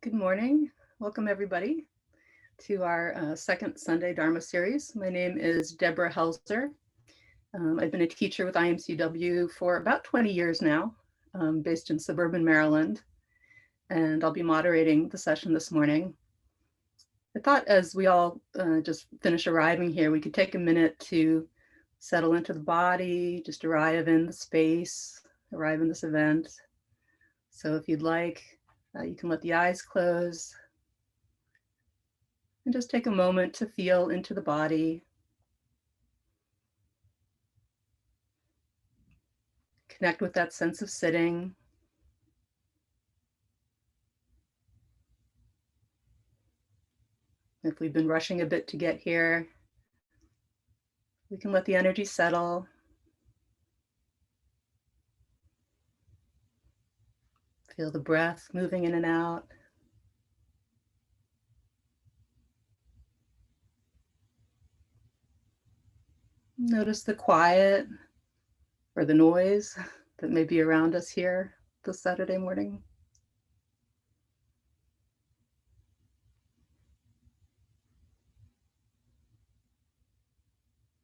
Good morning. Welcome everybody to our second Sunday Dharma series. My name is Deborah Helzer. I've been a teacher with IMCW for about 20 years now, based in suburban Maryland, and I'll be moderating the session this morning. I thought as we all just finish arriving here, we could take a minute to settle into the body, just arrive in the space, arrive in this event. So if you'd like, you can let the eyes close and just take a moment to feel into the body. Connect with that sense of sitting. If we've been rushing a bit to get here, we can let the energy settle. Feel the breath moving in and out. Notice the quiet or the noise that may be around us here this Saturday morning.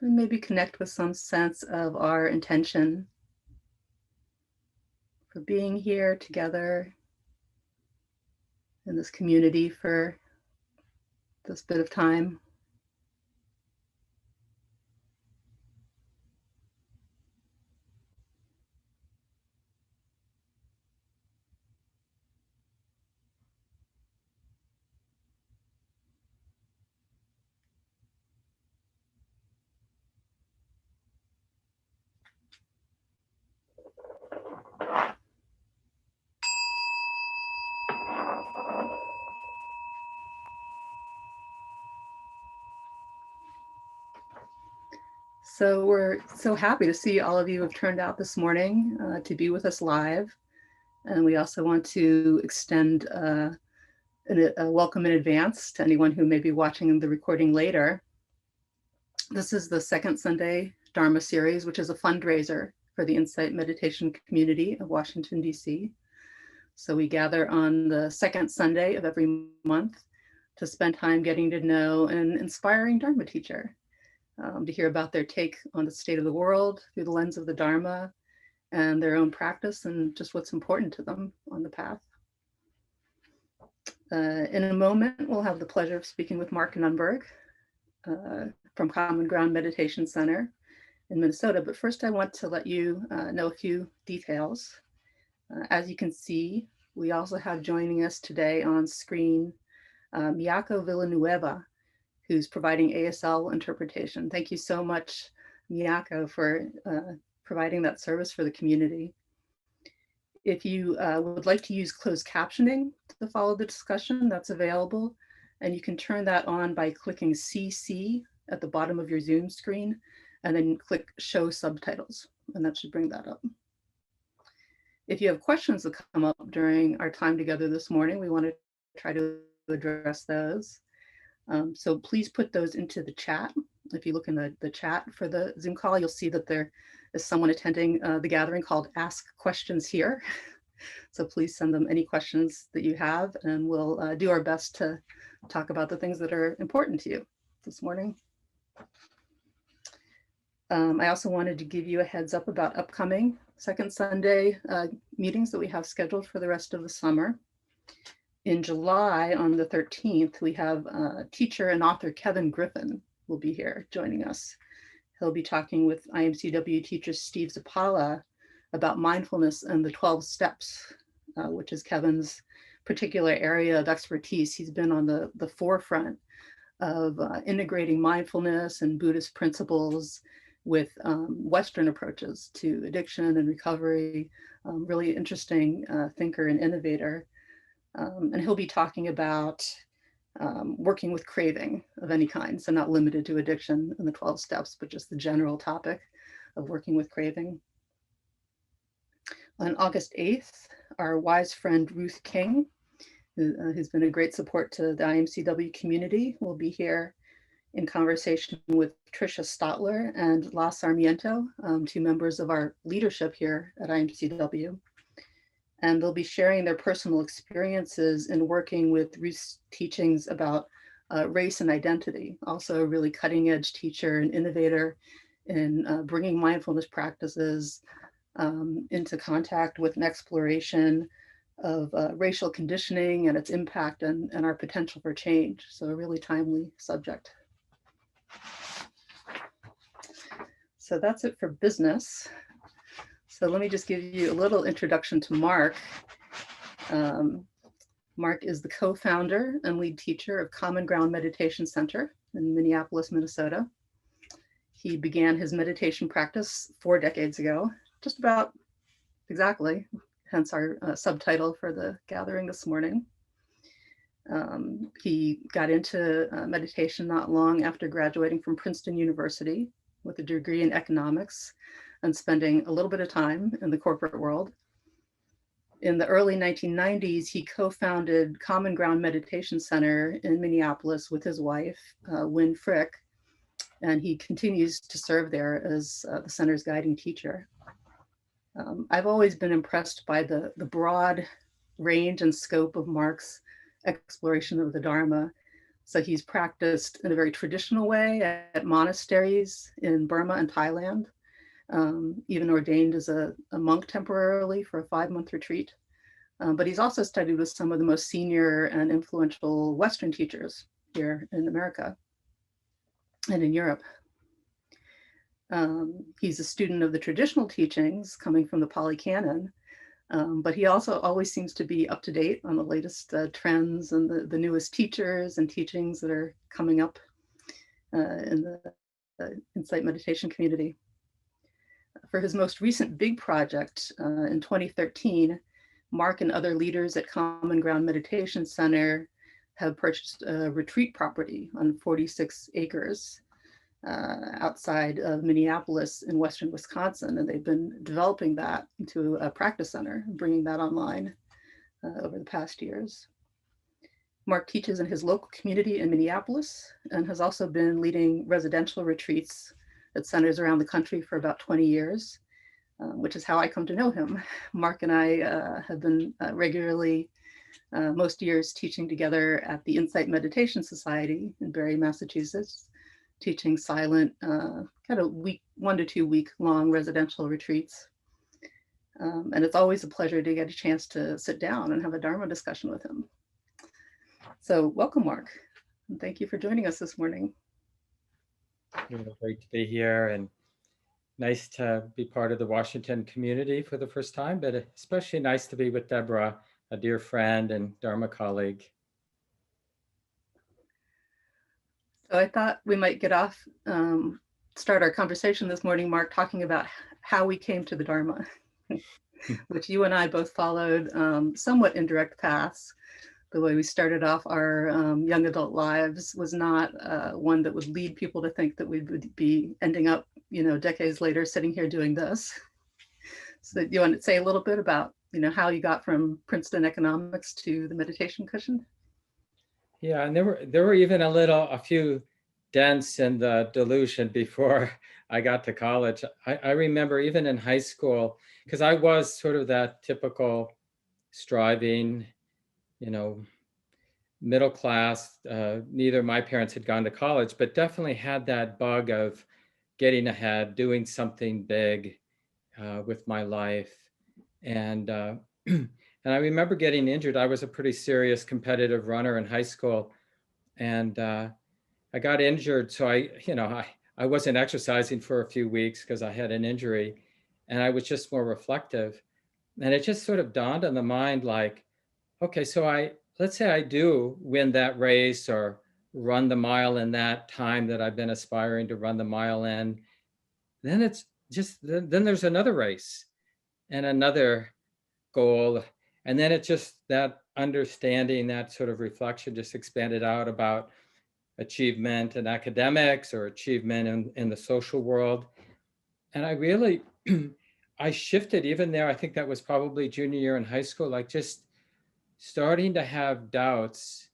And maybe connect with some sense of our intention for being here together in this community for this bit of time. So we're so happy to see all of you have turned out this morning to be with us live. And we also want to extend a welcome in advance to anyone who may be watching the recording later. This is the second Sunday Dharma series, which is a fundraiser for the Insight Meditation community of Washington, D.C. So we gather on the second Sunday of every month to spend time getting to know an inspiring Dharma teacher, to hear about their take on the state of the world through the lens of the Dharma and their own practice and just what's important to them on the path. In a moment, we'll have the pleasure of speaking with Mark Nunberg from Common Ground Meditation Center in Minnesota. But first, I want to let you know a few details. As you can see, we also have joining us today on screen Miyako Villanueva, who's providing ASL interpretation. Thank you so much, Miyako, for providing that service for the community. If you would like to use closed captioning to follow the discussion, that's available. And you can turn that on by clicking CC at the bottom of your Zoom screen, and then click Show Subtitles, and that should bring that up. If you have questions that come up during our time together this morning, we want to try to address those. So please put those into the chat. If you look in the chat for the Zoom call, you'll see that there is someone attending the gathering called Ask Questions Here. So please send them any questions that you have, and we'll do our best to talk about the things that are important to you this morning. I also wanted to give you a heads up about upcoming second Sunday meetings that we have scheduled for the rest of the summer. In July, on the 13th, we have teacher and author Kevin Griffin will be here joining us. He'll be talking with IMCW teacher Steve Zapala about mindfulness and the 12 steps, which is Kevin's particular area of expertise. He's been on the forefront of integrating mindfulness and Buddhist principles with Western approaches to addiction and recovery. Really interesting thinker and innovator. And he'll be talking about working with craving of any kind. So not limited to addiction and the 12 steps, but just the general topic of working with craving. On August 8th, our wise friend Ruth King, who's been a great support to the IMCW community, will be here in conversation with Tricia Stotler and La Sarmiento, two members of our leadership here at IMCW. and they'll be sharing their personal experiences in working with Ruth's teachings about race and identity. Also a really cutting edge teacher and innovator in bringing mindfulness practices into contact with an exploration of racial conditioning and its impact and our potential for change. So a really timely subject. So that's it for business. So let me just give you a little introduction to Mark. Mark is the co-founder and lead teacher of Common Ground Meditation Center in Minneapolis, Minnesota. He began his meditation practice 4 decades ago, just about exactly, hence our subtitle for the gathering this morning. He got into meditation not long after graduating from Princeton University with a degree in economics and spending a little bit of time in the corporate world. In the early 1990s, he co-founded Common Ground Meditation Center in Minneapolis with his wife, Wynn Frick, and he continues to serve there as the center's guiding teacher. I've always been impressed by the broad range and scope of Mark's exploration of the Dharma. So he's practiced in a very traditional way at monasteries in Burma and Thailand, even ordained as a monk temporarily for a 5-month retreat. But he's also studied with some of the most senior and influential Western teachers here in America and in Europe. He's a student of the traditional teachings coming from the Pali Canon, but he also always seems to be up to date on the latest trends and the newest teachers and teachings that are coming up in the Insight meditation community. For his most recent big project in 2013, Mark and other leaders at Common Ground Meditation Center have purchased a retreat property on 46 acres outside of Minneapolis in Western Wisconsin. And they've been developing that into a practice center, bringing that online over the past years. Mark teaches in his local community in Minneapolis and has also been leading residential retreats at centers around the country for about 20 years, which is how I come to know him. Mark and I have been regularly, most years, teaching together at the Insight Meditation Society in Barre, Massachusetts, teaching silent, kind of 1 to 2 week long residential retreats. And it's always a pleasure to get a chance to sit down and have a Dharma discussion with him. So welcome, Mark. And thank you for joining us this morning. Great to be here and nice to be part of the Washington community for the first time, but especially nice to be with Deborah, a dear friend and Dharma colleague. So I thought we might get off, start our conversation this morning, Mark, talking about how we came to the Dharma, which you and I both followed somewhat indirect paths. The way we started off our young adult lives was not one that would lead people to think that we would be ending up, decades later sitting here doing this. So you want to say a little bit about, how you got from Princeton economics to the meditation cushion? Yeah, and there were even a few dents in the delusion before I got to college. I remember even in high school, because I was sort of that typical striving, middle class. Neither of my parents had gone to college, but definitely had that bug of getting ahead, doing something big with my life. And and I remember getting injured. I was a pretty serious competitive runner in high school, and I got injured. So I wasn't exercising for a few weeks because I had an injury, and I was just more reflective. And it just sort of dawned on the mind, like, okay, so let's say I do win that race or run the mile in that time that I've been aspiring to run the mile in. Then it's just, then there's another race and another goal. And then it's just that understanding, that sort of reflection just expanded out about achievement in academics or achievement in the social world. And I really, I shifted even there. I think that was probably junior year in high school, like just starting to have doubts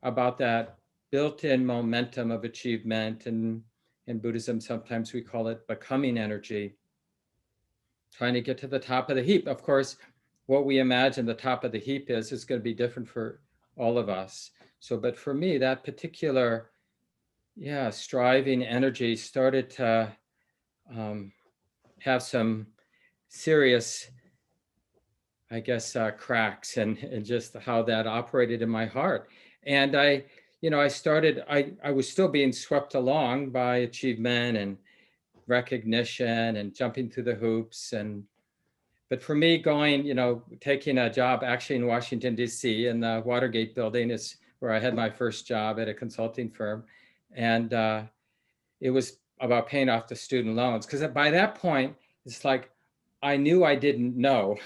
about that built-in momentum of achievement. And in Buddhism, sometimes we call it becoming energy, trying to get to the top of the heap. Of course, what we imagine the top of the heap is going to be different for all of us. So, but for me, that particular, yeah, striving energy started to have some serious, I guess, cracks and just how that operated in my heart. And I was still being swept along by achievement and recognition and jumping through the hoops. But for me, taking a job actually in Washington, D.C. in the Watergate building is where I had my first job at a consulting firm. And it was about paying off the student loans. Because by that point, it's like, I knew I didn't know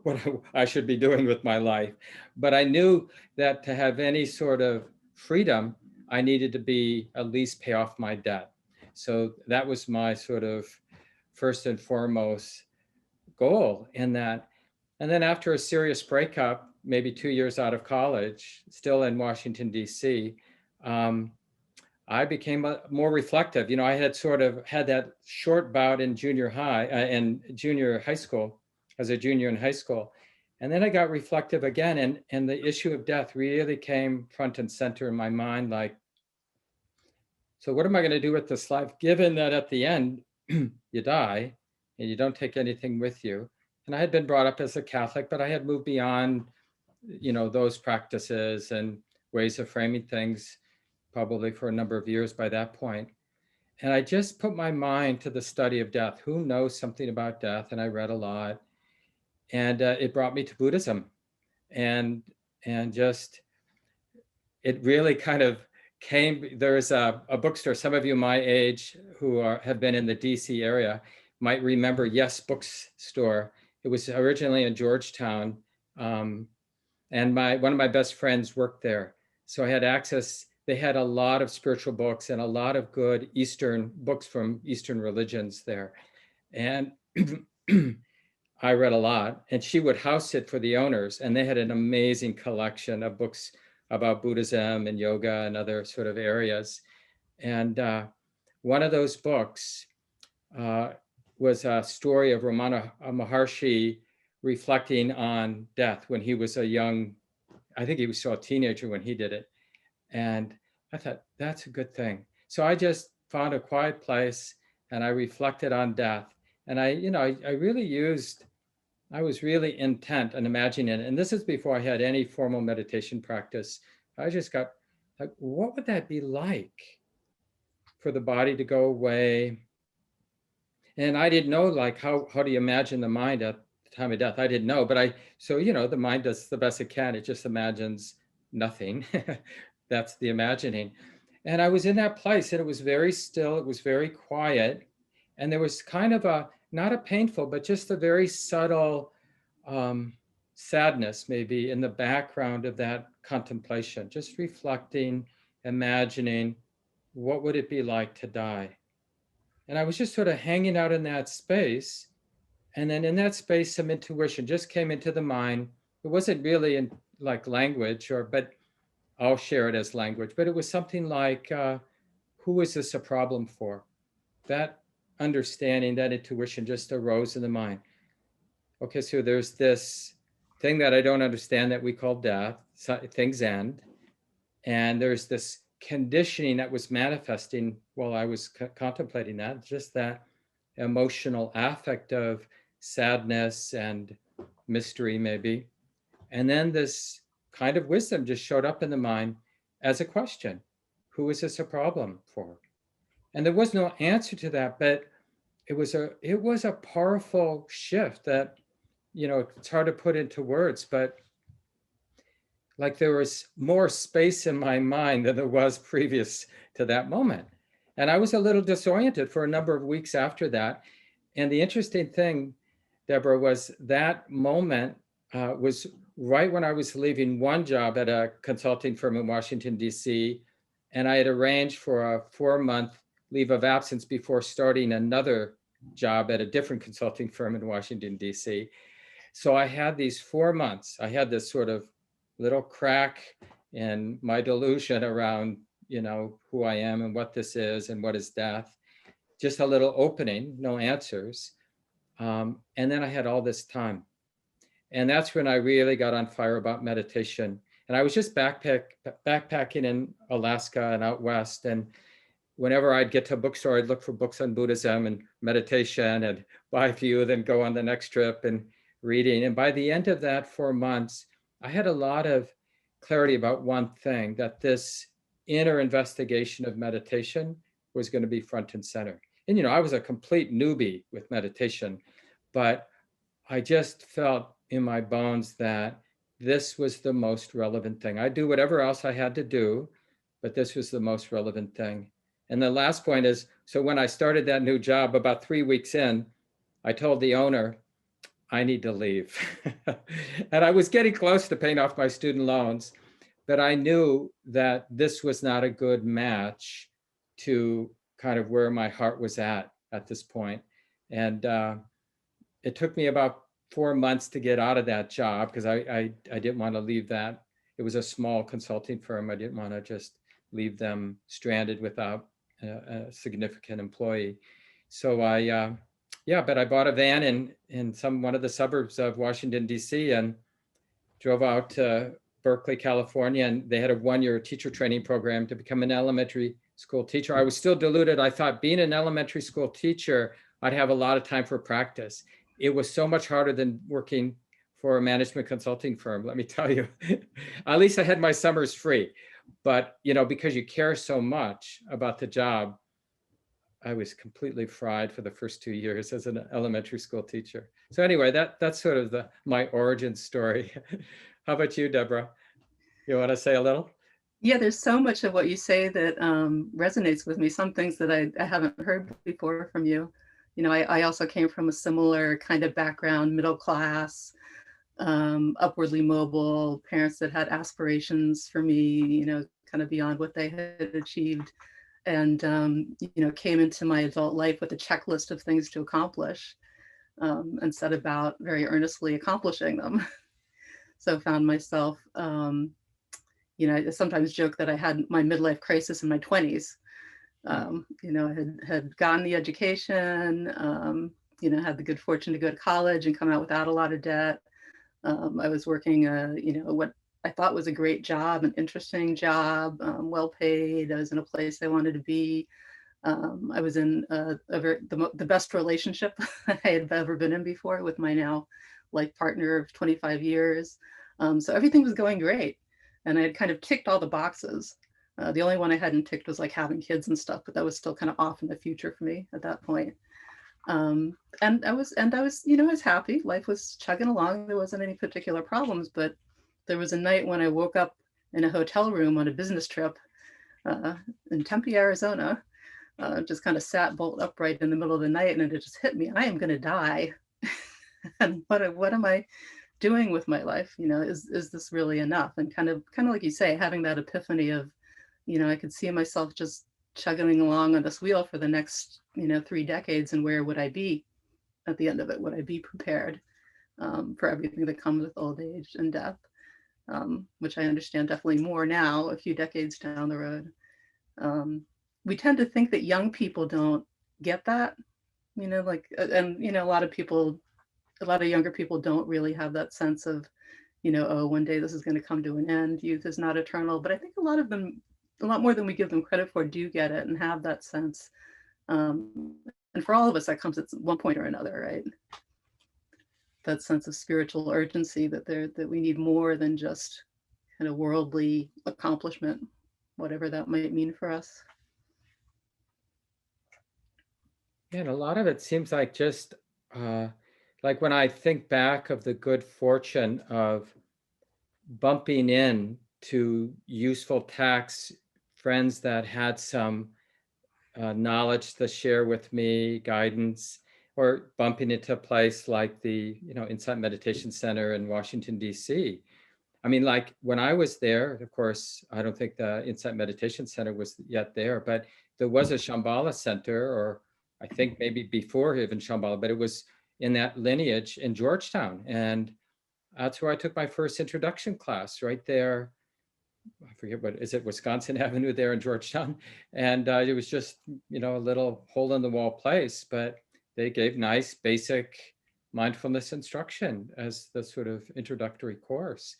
what I should be doing with my life, but I knew that to have any sort of freedom, I needed to be at least pay off my debt. So that was my sort of first and foremost goal in that. And then after a serious breakup, maybe 2 years out of college, still in Washington, D.C., I became more reflective. I had sort of had that short bout in junior high school, as a junior in high school. And then I got reflective again. And the issue of death really came front and center in my mind. Like, so what am I going to do with this life, given that at the end you die and you don't take anything with you? And I had been brought up as a Catholic, but I had moved beyond, those practices and ways of framing things probably for a number of years by that point. And I just put my mind to the study of death. Who knows something about death? And I read a lot. And it brought me to Buddhism. And just, it really kind of came, there's a bookstore, some of you my age who have been in the DC area might remember Yes Bookstore. It was originally in Georgetown. And one of my best friends worked there. So I had access. They had a lot of spiritual books and a lot of good Eastern books from Eastern religions there. And I read a lot, and she would house sit for the owners, and they had an amazing collection of books about Buddhism and yoga and other sort of areas. And one of those books was a story of Ramana Maharshi reflecting on death when he was I think he was still a teenager when he did it. And I thought, that's a good thing. So I just found a quiet place and I reflected on death. And I was really intent on imagining it. And this is before I had any formal meditation practice. I just got like, what would that be like for the body to go away? And I didn't know, like, how do you imagine the mind at the time of death? I didn't know, but the mind does the best it can. It just imagines nothing. That's the imagining. And I was in that place and it was very still. It was very quiet. And there was kind of not a painful, but just a very subtle sadness maybe in the background of that contemplation, just reflecting, imagining, what would it be like to die? And I was just sort of hanging out in that space. And then in that space, some intuition just came into the mind. It wasn't really in like language, but I'll share it as language. But it was something like, who is this a problem for? That understanding, that intuition just arose in the mind. Okay, so there's this thing that I don't understand that we call death. So things end. And there's this conditioning that was manifesting while I was contemplating that, just that emotional affect of sadness and mystery maybe. And then this kind of wisdom just showed up in the mind as a question. Who is this a problem for? And there was no answer to that, but it was a powerful shift that, it's hard to put into words, but like there was more space in my mind than there was previous to that moment. And I was a little disoriented for a number of weeks after that. And the interesting thing, Deborah, was that moment was right when I was leaving one job at a consulting firm in Washington, D.C. And I had arranged for a 4-month leave of absence before starting another job at a different consulting firm in Washington, D.C. So I had these 4 months. I had this sort of little crack in my delusion around, who I am and what this is and what is death. Just a little opening, no answers. And then I had all this time. And that's when I really got on fire about meditation. And I was just backpacking in Alaska and out west. And whenever I'd get to a bookstore, I'd look for books on Buddhism and meditation and buy a few, then go on the next trip and reading. And by the end of that 4 months, I had a lot of clarity about one thing, that this inner investigation of meditation was going to be front and center. And, I was a complete newbie with meditation, but I just felt in my bones that this was the most relevant thing. I'd do whatever else I had to do, but this was the most relevant thing. And the last point is, so when I started that new job, about 3 weeks in, I told the owner, I need to leave. And I was getting close to paying off my student loans, but I knew that this was not a good match to kind of where my heart was at this point. And it took me about 4 months to get out of that job because I didn't want to leave that. It was a small consulting firm. I didn't want to just leave them stranded without a significant employee. So but I bought a van in one of the suburbs of Washington, D.C. and drove out to Berkeley, California. And they had a 1-year teacher training program to become an elementary school teacher. I was still deluded. I thought being an elementary school teacher, I'd have a lot of time for practice. It was so much harder than working for a management consulting firm, let me tell you. At least I had my summers free. But, because you care so much about the job, I was completely fried for the first 2 years as an elementary school teacher. So anyway, that's sort of my origin story. How about you, Deborah? You want to say a little? Yeah, there's so much of what you say that resonates with me. Some things that I haven't heard before from you. I also came from a similar kind of background, middle class, upwardly mobile, parents that had aspirations for me, kind of beyond what they had achieved. And, came into my adult life with a checklist of things to accomplish and set about very earnestly accomplishing them. So found myself, I sometimes joke that I had my midlife crisis in my 20s. I had gotten the education, had the good fortune to go to college and come out without a lot of debt. I was working, what I thought was a great job, an interesting job, well paid. I was in a place I wanted to be. I was in the best relationship I had ever been in before with my now life partner of 25 years. So everything was going great. And I had kind of ticked all the boxes. The only one I hadn't ticked was like having kids and stuff, but that was still kind of off in the future for me at that point. And I was, I was happy. Life was chugging along. There wasn't any particular problems, but there was a night when I woke up in a hotel room on a business trip in Tempe, Arizona, just kind of sat bolt upright in the middle of the night, and it just hit me. I am going to die. And what am I doing with my life? Is this really enough? And kind of like you say, having that epiphany of, I could see myself just chugging along on this wheel for the next, 3 decades. And where would I be at the end of it? Would I be prepared for everything that comes with old age and death? Which I understand definitely more now, a few decades down the road. We tend to think that young people don't get that, and a lot of younger people don't really have that sense of, oh, one day this is going to come to an end. Youth is not eternal. But I think a lot of them, a lot more than we give them credit for, do get it and have that sense. And for all of us, that comes at one point or another, right? That sense of spiritual urgency that we need more than just kind of worldly accomplishment, whatever that might mean for us. And a lot of it seems like just like when I think back of the good fortune of bumping in to useful tax friends that had some knowledge to share with me, guidance, or bumping into a place like the Insight Meditation Center in Washington, D.C. I mean, like when I was there, of course, I don't think the Insight Meditation Center was yet there, but there was a Shambhala Center, or I think maybe before even Shambhala, but it was in that lineage in Georgetown. And that's where I took my first introduction class, right there. I forget what is it, Wisconsin Avenue there in Georgetown. And it was just, a little hole in the wall place, but they gave nice basic mindfulness instruction as the sort of introductory course.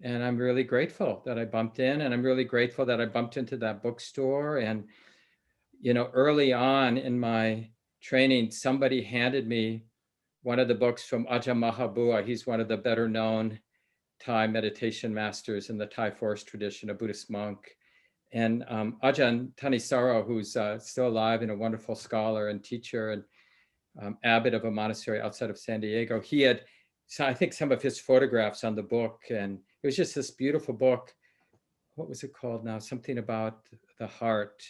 And I'm really grateful that I bumped in, and I'm really grateful that I bumped into that bookstore. And, early on in my training, somebody handed me one of the books from Ajahn Mahabua. He's one of the better known Thai meditation masters in the Thai forest tradition, a Buddhist monk. And Ajahn Thanisaro, who's still alive and a wonderful scholar and teacher and abbot of a monastery outside of San Diego, he had, I think, some of his photographs on the book. And it was just this beautiful book. What was it called now? Something about the heart.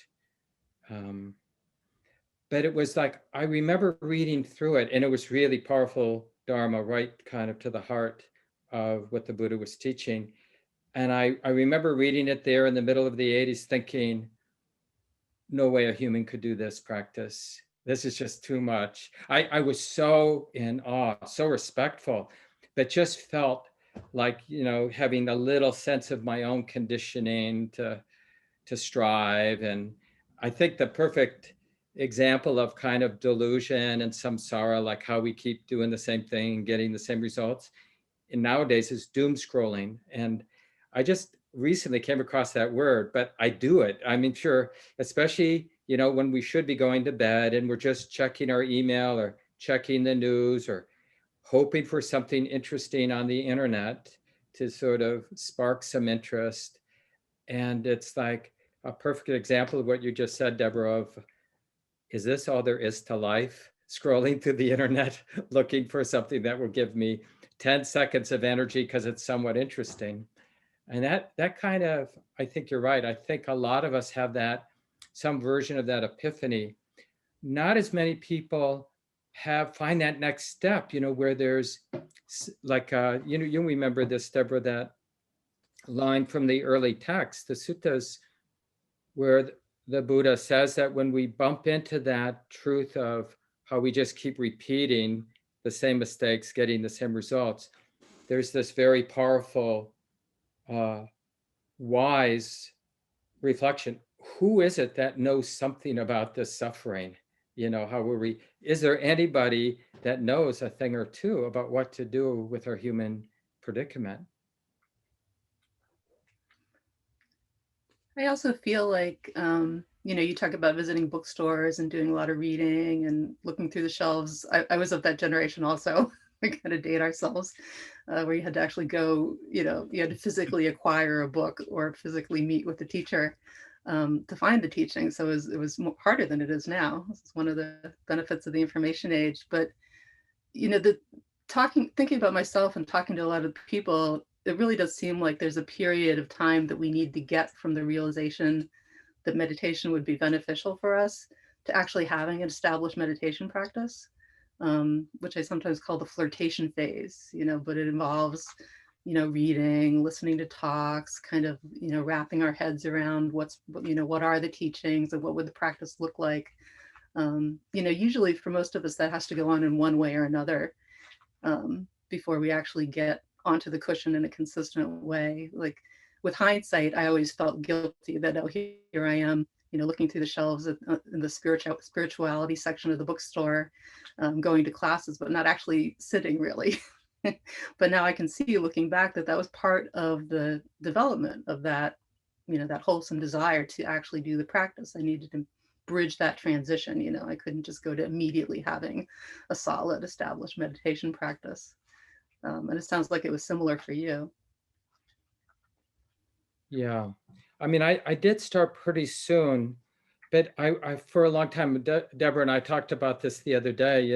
But it was like, I remember reading through it, and it was really powerful Dharma, right kind of to the heart of what the Buddha was teaching. And I remember reading it there in the middle of the 80s thinking, no way a human could do this practice. This is just too much. I was so in awe, so respectful, but just felt like, having a little sense of my own conditioning to strive. And I think the perfect example of kind of delusion and samsara, like how we keep doing the same thing and getting the same results, and nowadays is doom scrolling. And I just recently came across that word, but I do it. I mean, sure, especially, when we should be going to bed and we're just checking our email or checking the news or hoping for something interesting on the internet to sort of spark some interest. And it's like a perfect example of what you just said, Deborah, of, is this all there is to life? Scrolling through the internet, looking for something that will give me 10 seconds of energy because it's somewhat interesting. And that kind of, I think you're right. I think a lot of us have that, some version of that epiphany. Not as many people find that next step, where there's like, you remember this, Deborah, that line from the early text, the suttas, where the Buddha says that when we bump into that truth of how we just keep repeating the same mistakes, getting the same results, there's this very powerful, wise reflection. Who is it that knows something about this suffering? Is there anybody that knows a thing or two about what to do with our human predicament? I also feel like, you talk about visiting bookstores and doing a lot of reading and looking through the shelves. I was of that generation also. We kind of date ourselves, where you had to actually go, you had to physically acquire a book or physically meet with the teacher to find the teaching. So it was harder than it is now. This is one of the benefits of the information age. But, the thinking about myself and talking to a lot of people, it really does seem like there's a period of time that we need to get from the realization that meditation would be beneficial for us to actually having an established meditation practice, which I sometimes call the flirtation phase, but it involves, reading, listening to talks, kind of, wrapping our heads around what are the teachings and what would the practice look like. Usually for most of us, that has to go on in one way or another before we actually get onto the cushion in a consistent way. Like with hindsight, I always felt guilty that, oh, here I am, looking through the shelves in the spirituality section of the bookstore, going to classes, but not actually sitting really. But now I can see, looking back, that was part of the development of that, that wholesome desire to actually do the practice. I needed to bridge that transition. I couldn't just go to immediately having a solid established meditation practice. And it sounds like it was similar for you. Yeah. I mean, I did start pretty soon, but I for a long time, Deborah and I talked about this the other day,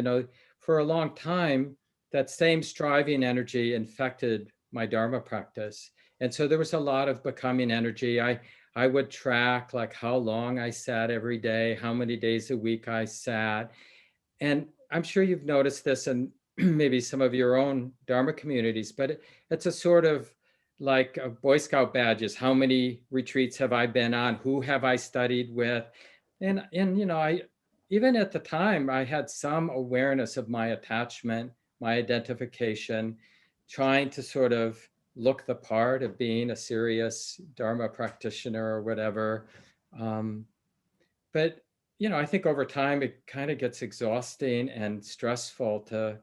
for a long time, that same striving energy infected my Dharma practice. And so there was a lot of becoming energy. I would track like how long I sat every day, how many days a week I sat. And I'm sure you've noticed this in maybe some of your own Dharma communities, but it's a sort of like a Boy Scout badges. How many retreats have I been on? Who have I studied with? And I even at the time I had some awareness of my attachment, my identification, trying to sort of look the part of being a serious Dharma practitioner or whatever. But I think over time it kind of gets exhausting and stressful to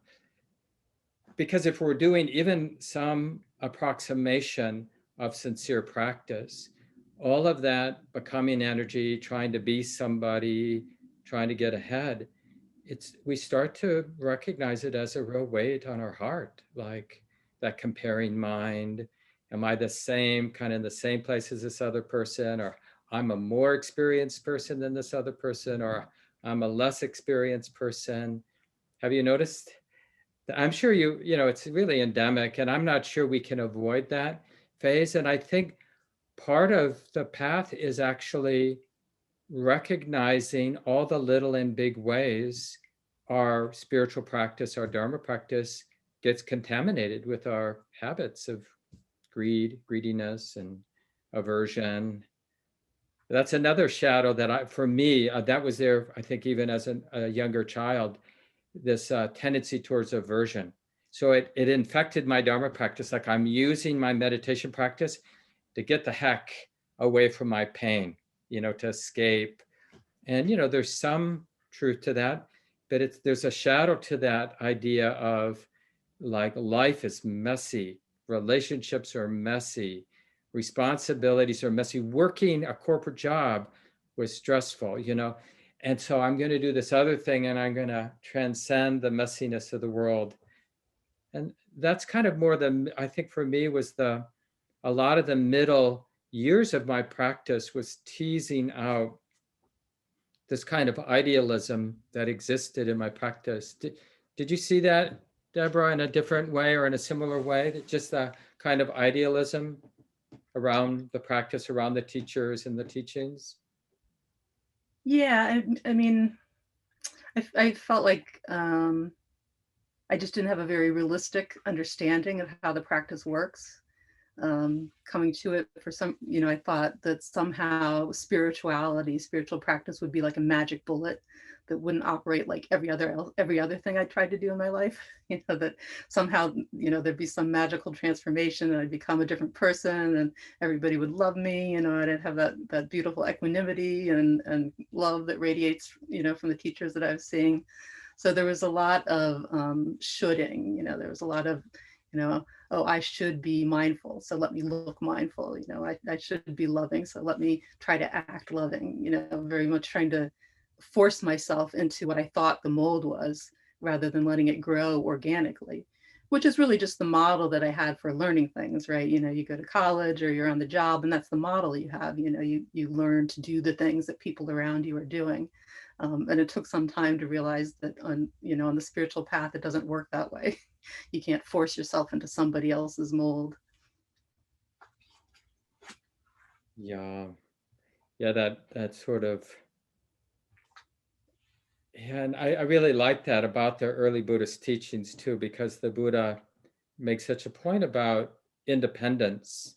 because if we're doing even some approximation of sincere practice, all of that becoming energy, trying to be somebody, trying to get ahead, we start to recognize it as a real weight on our heart, like that comparing mind. Am I the same, kind of in the same place as this other person, or I'm a more experienced person than this other person, or I'm a less experienced person? Have you noticed? I'm sure it's really endemic, and I'm not sure we can avoid that phase. And I think part of the path is actually recognizing all the little and big ways our spiritual practice, our Dharma practice gets contaminated with our habits of greediness, and aversion. That's another shadow that for me, that was there, I think, even as a younger child, this tendency towards aversion. So it infected my Dharma practice. Like, I'm using my meditation practice to get the heck away from my pain, to escape. And, there's some truth to that, but there's a shadow to that idea of, like, life is messy, relationships are messy, responsibilities are messy, working a corporate job was stressful, and so I'm going to do this other thing, and I'm going to transcend the messiness of the world. And that's kind of more than, I think, for me, was a lot of the middle years of my practice was teasing out this kind of idealism that existed in my practice. Did you see that, Deborah, in a different way or in a similar way? That just the kind of idealism around the practice, around the teachers and the teachings? Yeah, I mean, I felt like I just didn't have a very realistic understanding of how the practice works. Coming to it for some, I thought that somehow spiritual practice would be like a magic bullet that wouldn't operate like every other thing I tried to do in my life. That somehow, there'd be some magical transformation and I'd become a different person and everybody would love me. I'd have that beautiful equanimity and love that radiates, from the teachers that I was seeing. So there was a lot of shoulding. There was a lot of, oh, I should be mindful, so let me look mindful. I should be loving, so let me try to act loving. Very much trying to force myself into what I thought the mold was, rather than letting it grow organically, which is really just the model that I had for learning things, right? You go to college or you're on the job, and that's the model you have. You learn to do the things that people around you are doing. And it took some time to realize that on the spiritual path, it doesn't work that way. You can't force yourself into somebody else's mold. Yeah. Yeah, that sort of, and I really like that about the early Buddhist teachings too, because the Buddha makes such a point about independence.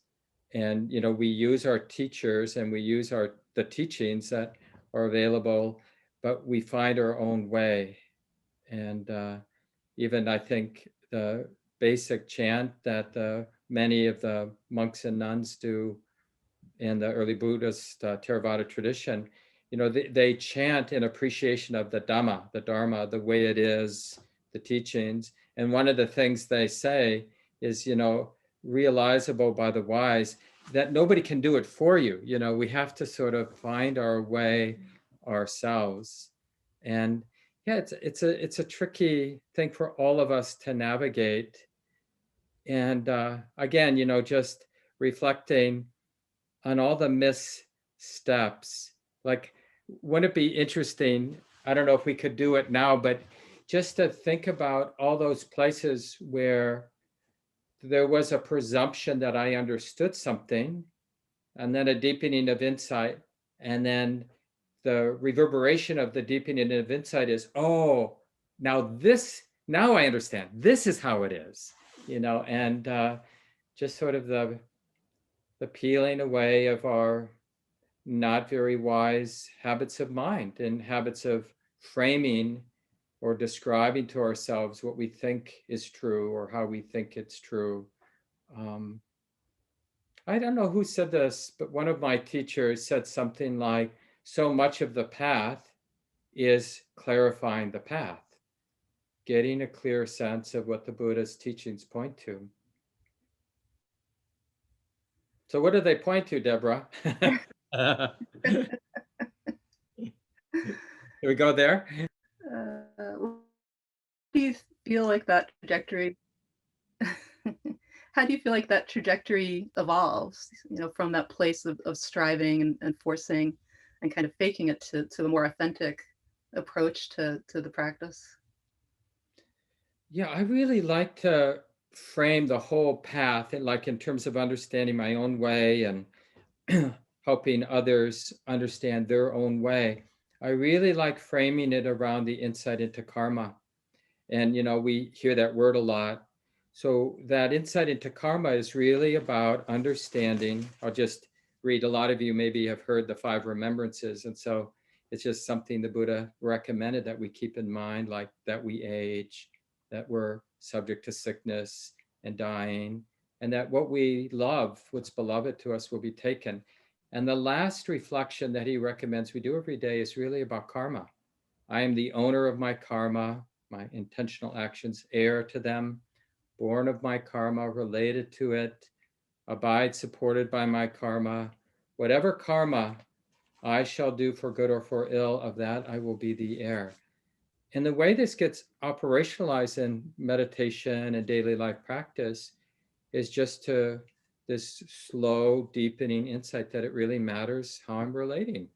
And we use our teachers and we use the teachings that are available, but we find our own way. And even, I think, the basic chant that many of the monks and nuns do in the early Buddhist Theravada tradition, they chant in appreciation of the Dhamma, the Dharma, the way it is, the teachings. And one of the things they say is, realizable by the wise, that nobody can do it for you. We have to sort of find our way ourselves. And yeah, it's a tricky thing for all of us to navigate. And again, just reflecting on all the missteps. Like, wouldn't it be interesting? I don't know if we could do it now, but just to think about all those places where there was a presumption that I understood something, and then a deepening of insight, and then the reverberation of the deepening of insight is, oh, now I understand. This is how it is, and just sort of the peeling away of our not very wise habits of mind and habits of framing or describing to ourselves what we think is true or how we think it's true. Um, I don't know who said this, but one of my teachers said something like, so much of the path is clarifying the path, getting a clear sense of what the Buddha's teachings point to. So what do they point to, Deborah? Here we go there. Do you feel like that trajectory? How do you feel like that trajectory evolves, from that place of striving and forcing and kind of faking it to a more authentic approach to the practice? Yeah, I really like to frame the whole path in terms of understanding my own way and helping others understand their own way. I really like framing it around the insight into karma. And, we hear that word a lot. So that insight into karma is really about understanding. I'll just read, a lot of you maybe have heard the 5 remembrances. And so it's just something the Buddha recommended that we keep in mind, like that we age, that we're subject to sickness and dying, and that what we love, what's beloved to us, will be taken. And the last reflection that he recommends we do every day is really about karma. I am the owner of my karma, my intentional actions, heir to them, born of my karma, related to it, abide supported by my karma. Whatever karma I shall do for good or for ill, of that I will be the heir. And the way this gets operationalized in meditation and daily life practice is just to this slow, deepening insight that it really matters how I'm relating.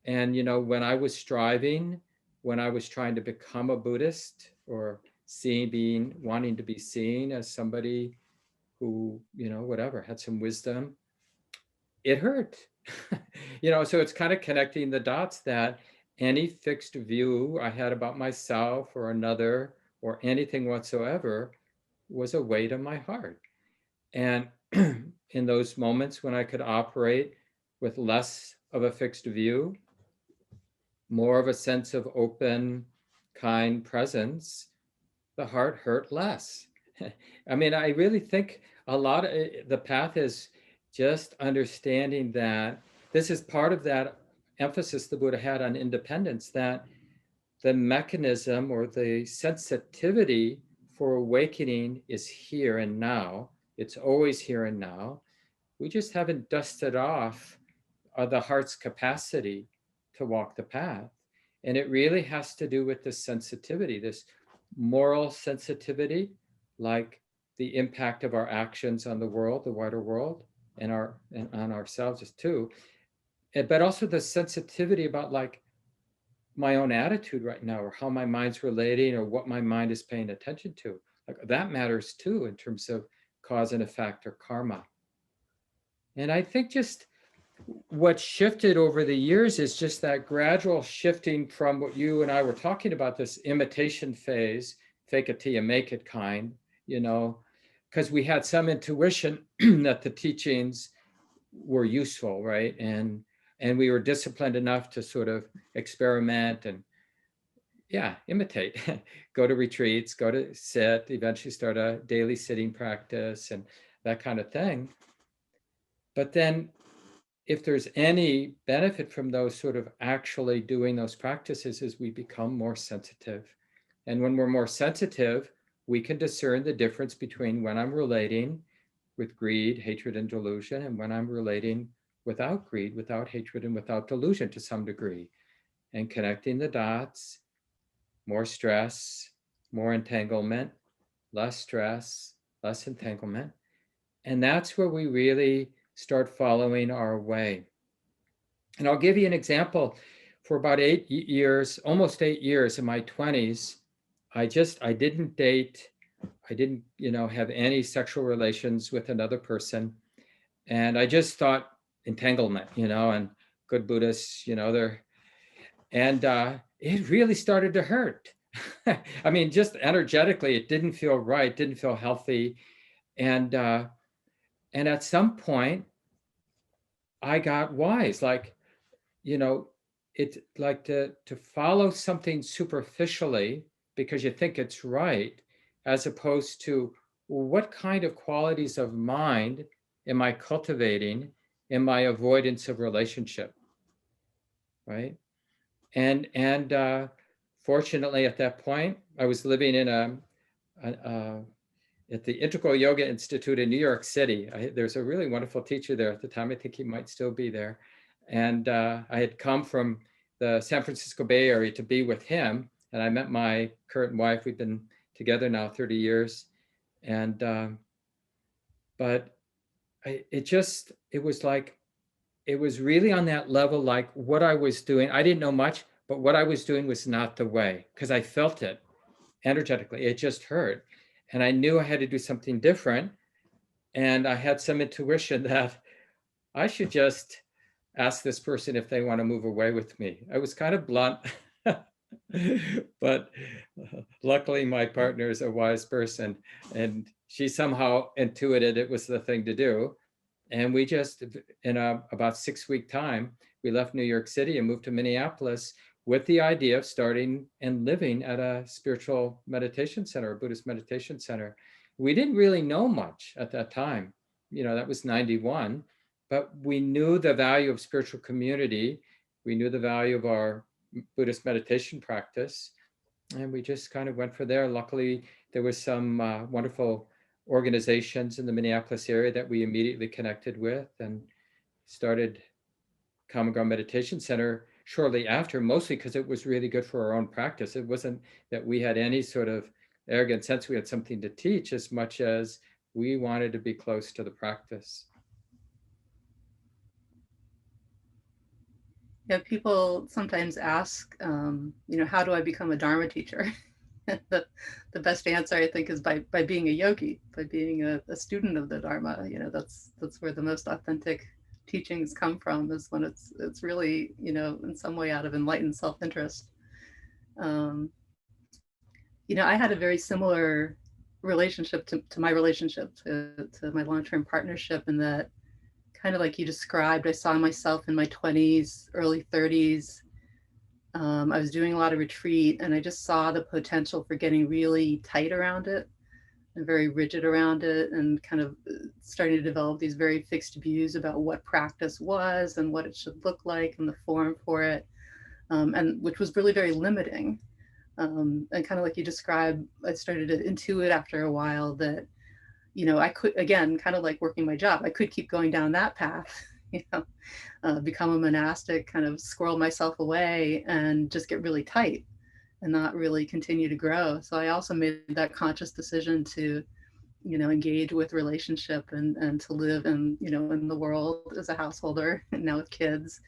And, when I was striving, when I was trying to become a Buddhist or wanting to be seen as somebody who, whatever, had some wisdom, it hurt. So it's kind of connecting the dots that any fixed view I had about myself or another or anything whatsoever was a weight on my heart. And in those moments when I could operate with less of a fixed view, more of a sense of open, kind presence, the heart hurt less. I mean, I really think a lot of the path is just understanding that this is part of that emphasis the Buddha had on independence, that the mechanism or the sensitivity for awakening is here and now. It's always here and now. We just haven't dusted off the heart's capacity to walk the path. And it really has to do with this sensitivity, this moral sensitivity, like the impact of our actions on the world, the wider world, and on ourselves too. But also the sensitivity about like my own attitude right now, or how my mind's relating, or what my mind is paying attention to. Like that matters too in terms of cause and effect or karma. And I think just what shifted over the years is just that gradual shifting from what you and I were talking about, this imitation phase, fake it till you make it kind, because we had some intuition that the teachings were useful, right? And we were disciplined enough to sort of experiment and imitate, go to retreats, go to sit, eventually start a daily sitting practice and that kind of thing. But then if there's any benefit from those sort of actually doing those practices, is we become more sensitive. And when we're more sensitive, we can discern the difference between when I'm relating with greed, hatred, and delusion, and when I'm relating without greed, without hatred, and without delusion to some degree. And connecting the dots, more stress, more entanglement, less stress, less entanglement. And that's where we really start following our way. And I'll give you an example. For about 8 years, almost 8 years in my 20s, I didn't date. I didn't, have any sexual relations with another person. And I just thought entanglement, and good Buddhists, and it really started to hurt. I mean, just energetically, it didn't feel right, didn't feel healthy. And at some point, I got wise, like, it's like to follow something superficially because you think it's right, as opposed to, well, what kind of qualities of mind am I cultivating in my avoidance of relationship, right? And fortunately, at that point, I was living in a at the Integral Yoga Institute in New York City. There's a really wonderful teacher there at the time. I think he might still be there. And I had come from the San Francisco Bay Area to be with him. And I met my current wife. We've been together now 30 years. And, but it was like, it was really on that level, like what I was doing. I didn't know much, but what I was doing was not the way, because I felt it energetically. It just hurt. And I knew I had to do something different. And I had some intuition that I should just ask this person if they want to move away with me. I was kind of blunt, but luckily my partner is a wise person, and she somehow intuited it was the thing to do. And we just, in about 6-week time, we left New York City and moved to Minneapolis with the idea of starting and living at a spiritual meditation center, a Buddhist meditation center. We didn't really know much at that time. That was 91, but we knew the value of spiritual community. We knew the value of our Buddhist meditation practice, and we just kind of went for there. Luckily, there was some wonderful organizations in the Minneapolis area that we immediately connected with and started Common Ground Meditation Center shortly after, mostly because it was really good for our own practice. It wasn't that we had any sort of arrogant sense we had something to teach, as much as we wanted to be close to the practice. Yeah, people sometimes ask, how do I become a Dharma teacher? The best answer, I think, is by being a yogi, by being a student of the Dharma. That's where the most authentic teachings come from, is when it's really, in some way out of enlightened self-interest. I had a very similar relationship to my relationship to my long-term partnership, in that, kind of like you described, I saw myself in my 20s, early 30s. I was doing a lot of retreat, and I just saw the potential for getting really tight around it and very rigid around it, and kind of starting to develop these very fixed views about what practice was and what it should look like and the form for it, and which was really very limiting. And kind of like you described, I started to intuit after a while that, I could, again, kind of like working my job, I could keep going down that path, become a monastic, kind of squirrel myself away and just get really tight and not really continue to grow. So I also made that conscious decision to, engage with relationship and to live in the world as a householder, and now with kids.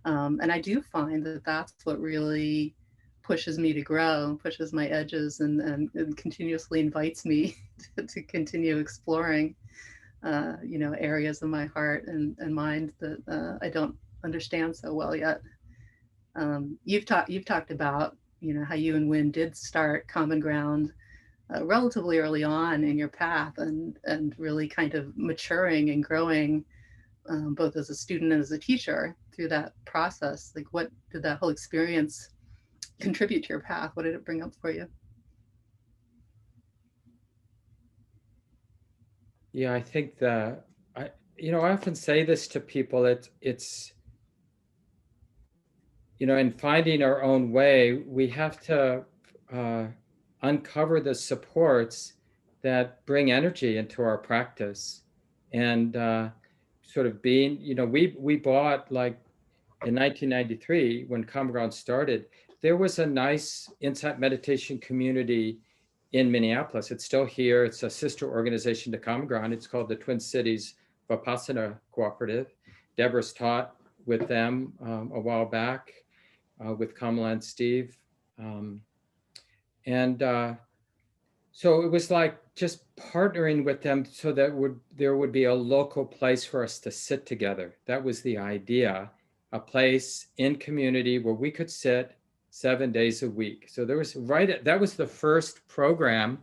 And I do find that that's what really pushes me to grow, pushes my edges, and continuously invites me to continue exploring, areas of my heart and mind that I don't understand so well yet. You've talked about, how you and Wynn did start Common Ground relatively early on in your path, and really kind of maturing and growing, both as a student and as a teacher through that process. Like, what did that whole experience contribute to your path? What did it bring up for you? Yeah, I think that I often say this to people. It's in finding our own way, we have to uncover the supports that bring energy into our practice, and sort of being, we bought, like, in 1993, when Common Ground started, there was a nice insight meditation community in Minneapolis. It's still here. It's a sister organization to Common Ground. It's called the Twin Cities Vipassana Cooperative. Deborah's taught with them a while back, with Kamala and Steve. And so it was like just partnering with them so that there would be a local place for us to sit together. That was the idea, a place in community where we could sit 7 days a week. So there was that was the first program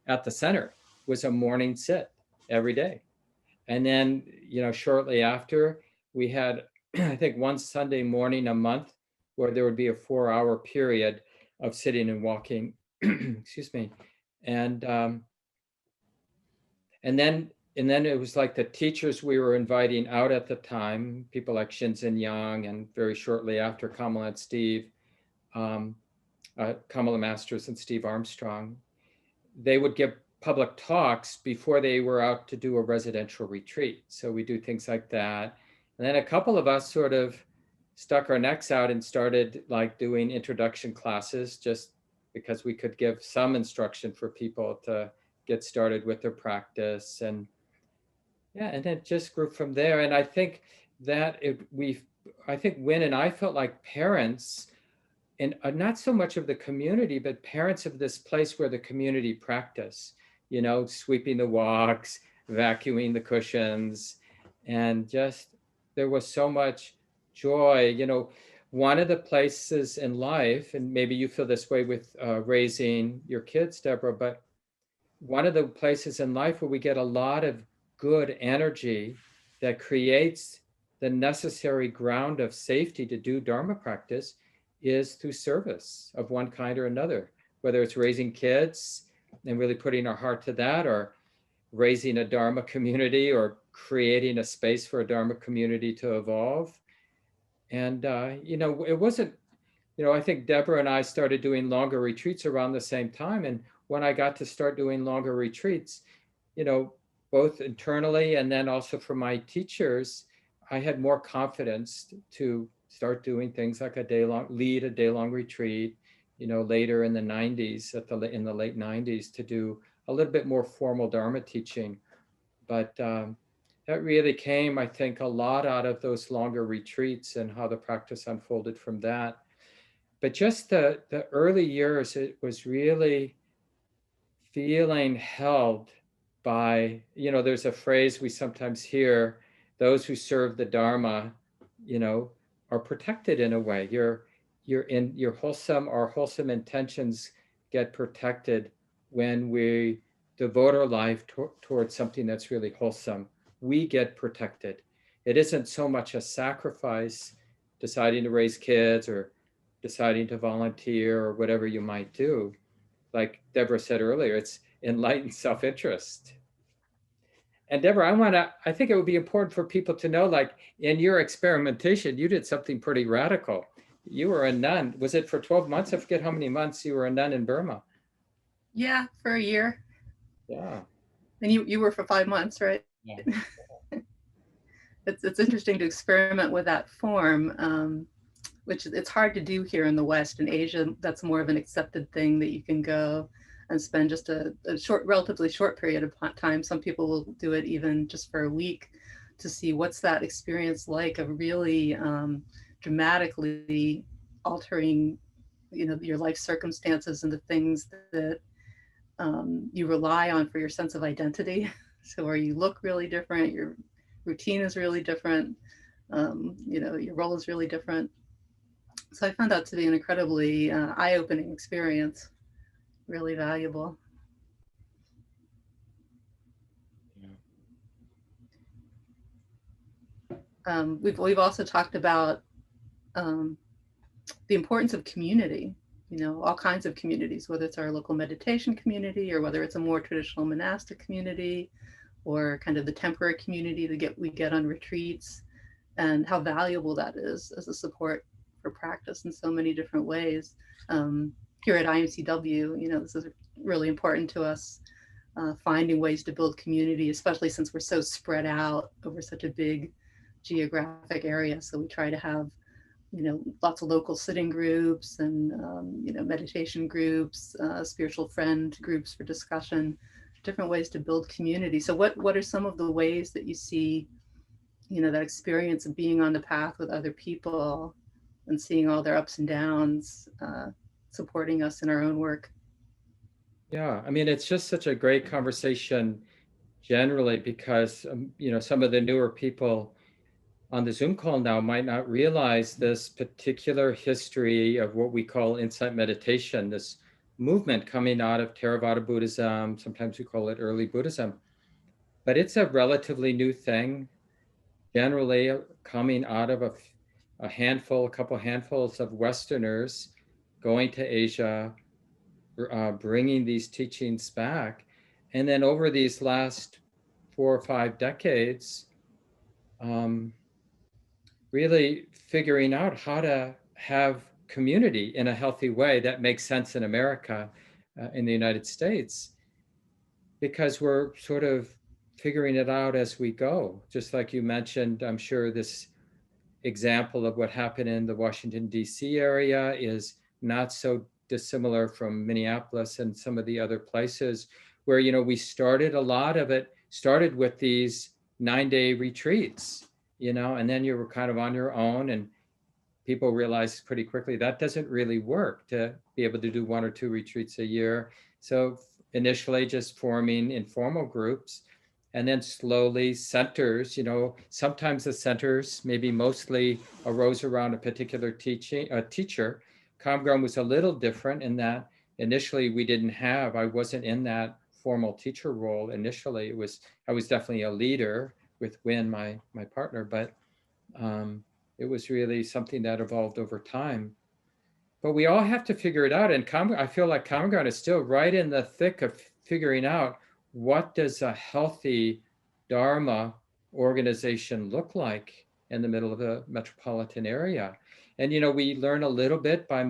at the center, was a morning sit every day. And then, shortly after, we had, I think, one Sunday morning a month where there would be a 4-hour period of sitting and walking, excuse me. And then it was like the teachers we were inviting out at the time, people like Shinzen Yang, and very shortly after, Kamala and Steve, Kamala Masters and Steve Armstrong, they would give public talks before they were out to do a residential retreat. So we do things like that. And then a couple of us sort of stuck our necks out and started like doing introduction classes just because we could give some instruction for people to get started with their practice. And yeah, and it just grew from there. And I think that I think Wynn and I felt like parents, and not so much of the community, but parents of this place where the community practice, sweeping the walks, vacuuming the cushions, and just there was so much joy. One of the places in life, and maybe you feel this way with raising your kids, Deborah, but one of the places in life where we get a lot of good energy that creates the necessary ground of safety to do Dharma practice is through service of one kind or another, whether it's raising kids and really putting our heart to that, or raising a Dharma community, or creating a space for a Dharma community to evolve. And, it wasn't, I think Deborah and I started doing longer retreats around the same time. And when I got to start doing longer retreats, both internally and then also for my teachers, I had more confidence to start doing things like lead a day-long retreat, later in the 90s, in the late 90s, to do a little bit more formal Dharma teaching. But that really came, I think, a lot out of those longer retreats and how the practice unfolded from that. But just the early years, it was really feeling held by, there's a phrase we sometimes hear, those who serve the Dharma, are protected in a way. Your wholesome intentions get protected when we devote our life towards something that's really wholesome. We get protected. It isn't so much a sacrifice, deciding to raise kids or deciding to volunteer or whatever you might do. Like Deborah said earlier, it's enlightened self-interest. And Deborah, I think it would be important for people to know, like in your experimentation, you did something pretty radical. You were a nun. Was it for 12 months? I forget how many months you were a nun in Burma. Yeah, for a year. Yeah. And you were for 5 months, right? Yeah. It's interesting to experiment with that form, which it's hard to do here in the West. In Asia, that's more of an accepted thing that you can go and spend just a relatively short period of time. Some people will do it even just for a week to see what's that experience like of really dramatically altering, your life circumstances and the things that you rely on for your sense of identity. So where you look really different, your routine is really different, your role is really different. So I found that to be an incredibly eye-opening experience, really valuable. We've also talked about the importance of community, all kinds of communities, whether it's our local meditation community or whether it's a more traditional monastic community or kind of the temporary community that we get on retreats, and how valuable that is as a support for practice in so many different ways. Here at IMCW, this is really important to us, finding ways to build community, especially since we're so spread out over such a big geographic area. So we try to have, lots of local sitting groups and, meditation groups, spiritual friend groups for discussion, different ways to build community. So what are some of the ways that you see, that experience of being on the path with other people and seeing all their ups and downs, supporting us in our own work? Yeah, I mean, it's just such a great conversation generally because, some of the newer people on the Zoom call now might not realize this particular history of what we call insight meditation, this movement coming out of Theravada Buddhism. Sometimes we call it early Buddhism, but it's a relatively new thing, generally coming out of a couple handfuls of Westerners going to Asia, bringing these teachings back. And then over these last 4 or 5 decades, really figuring out how to have community in a healthy way that makes sense in America, in the United States, because we're sort of figuring it out as we go. Just like you mentioned, I'm sure this example of what happened in the Washington, D.C. area is not so dissimilar from Minneapolis and some of the other places where, we started a lot of it, started with these 9-day retreats, and then you were kind of on your own, and people realized pretty quickly that doesn't really work to be able to do 1 or 2 retreats a year. So initially just forming informal groups, and then slowly centers, sometimes the centers maybe mostly arose around a particular teacher. Common Ground was a little different in that initially I wasn't in that formal teacher role initially. I was definitely a leader with Wynn, my partner, but it was really something that evolved over time. But we all have to figure it out. And I feel like Common Ground is still right in the thick of figuring out what does a healthy Dharma organization look like in the middle of a metropolitan area. And, we learn a little bit by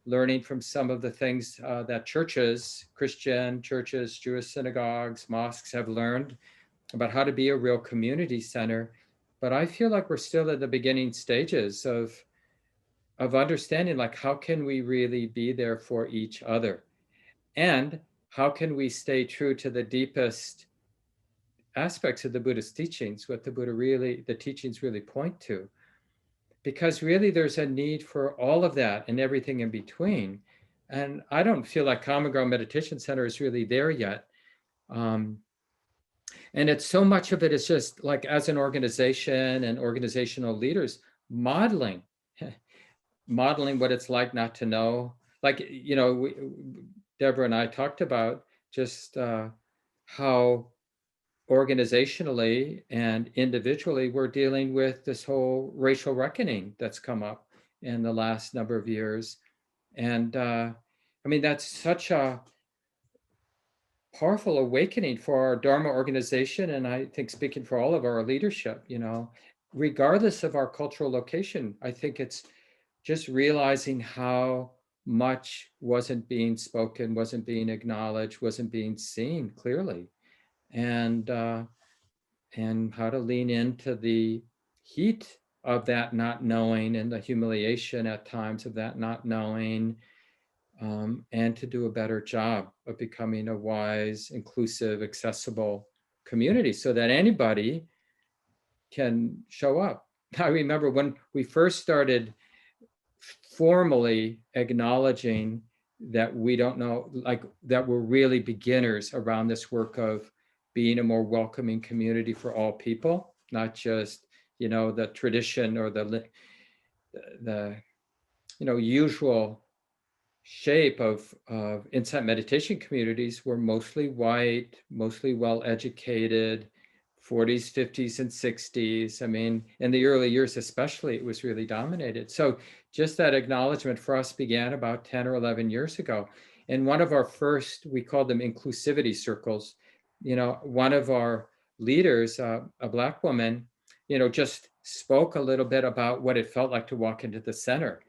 learning from some of the things that churches, Christian churches, Jewish synagogues, mosques have learned about how to be a real community center. But I feel like we're still at the beginning stages of understanding, like, how can we really be there for each other? And how can we stay true to the deepest aspects of the Buddhist teachings, what the teachings really point to? Because really there's a need for all of that and everything in between. And I don't feel like Common Ground Meditation Center is really there yet. And it's so much of it is just like, as an organization and organizational leaders, modeling what it's like not to know. Like, Deborah and I talked about just how organizationally and individually we're dealing with this whole racial reckoning that's come up in the last number of years. And that's such a powerful awakening for our Dharma organization, and I think speaking for all of our leadership, regardless of our cultural location. I think it's just realizing how much wasn't being spoken, wasn't being acknowledged, wasn't being seen clearly, and how to lean into the heat of that not knowing and the humiliation at times of that not knowing, and to do a better job of becoming a wise, inclusive, accessible community so that anybody can show up. I remember when we first started formally acknowledging that we don't know, like, that we're really beginners around this work of being a more welcoming community for all people, not just, the tradition or the usual shape of insight meditation communities were mostly white, mostly well-educated, 40s, 50s, and 60s. I mean, in the early years especially, it was really dominated. So just that acknowledgement for us began about 10 or 11 years ago. And one of our first, we called them inclusivity circles. One of our leaders, a Black woman, just spoke a little bit about what it felt like to walk into the center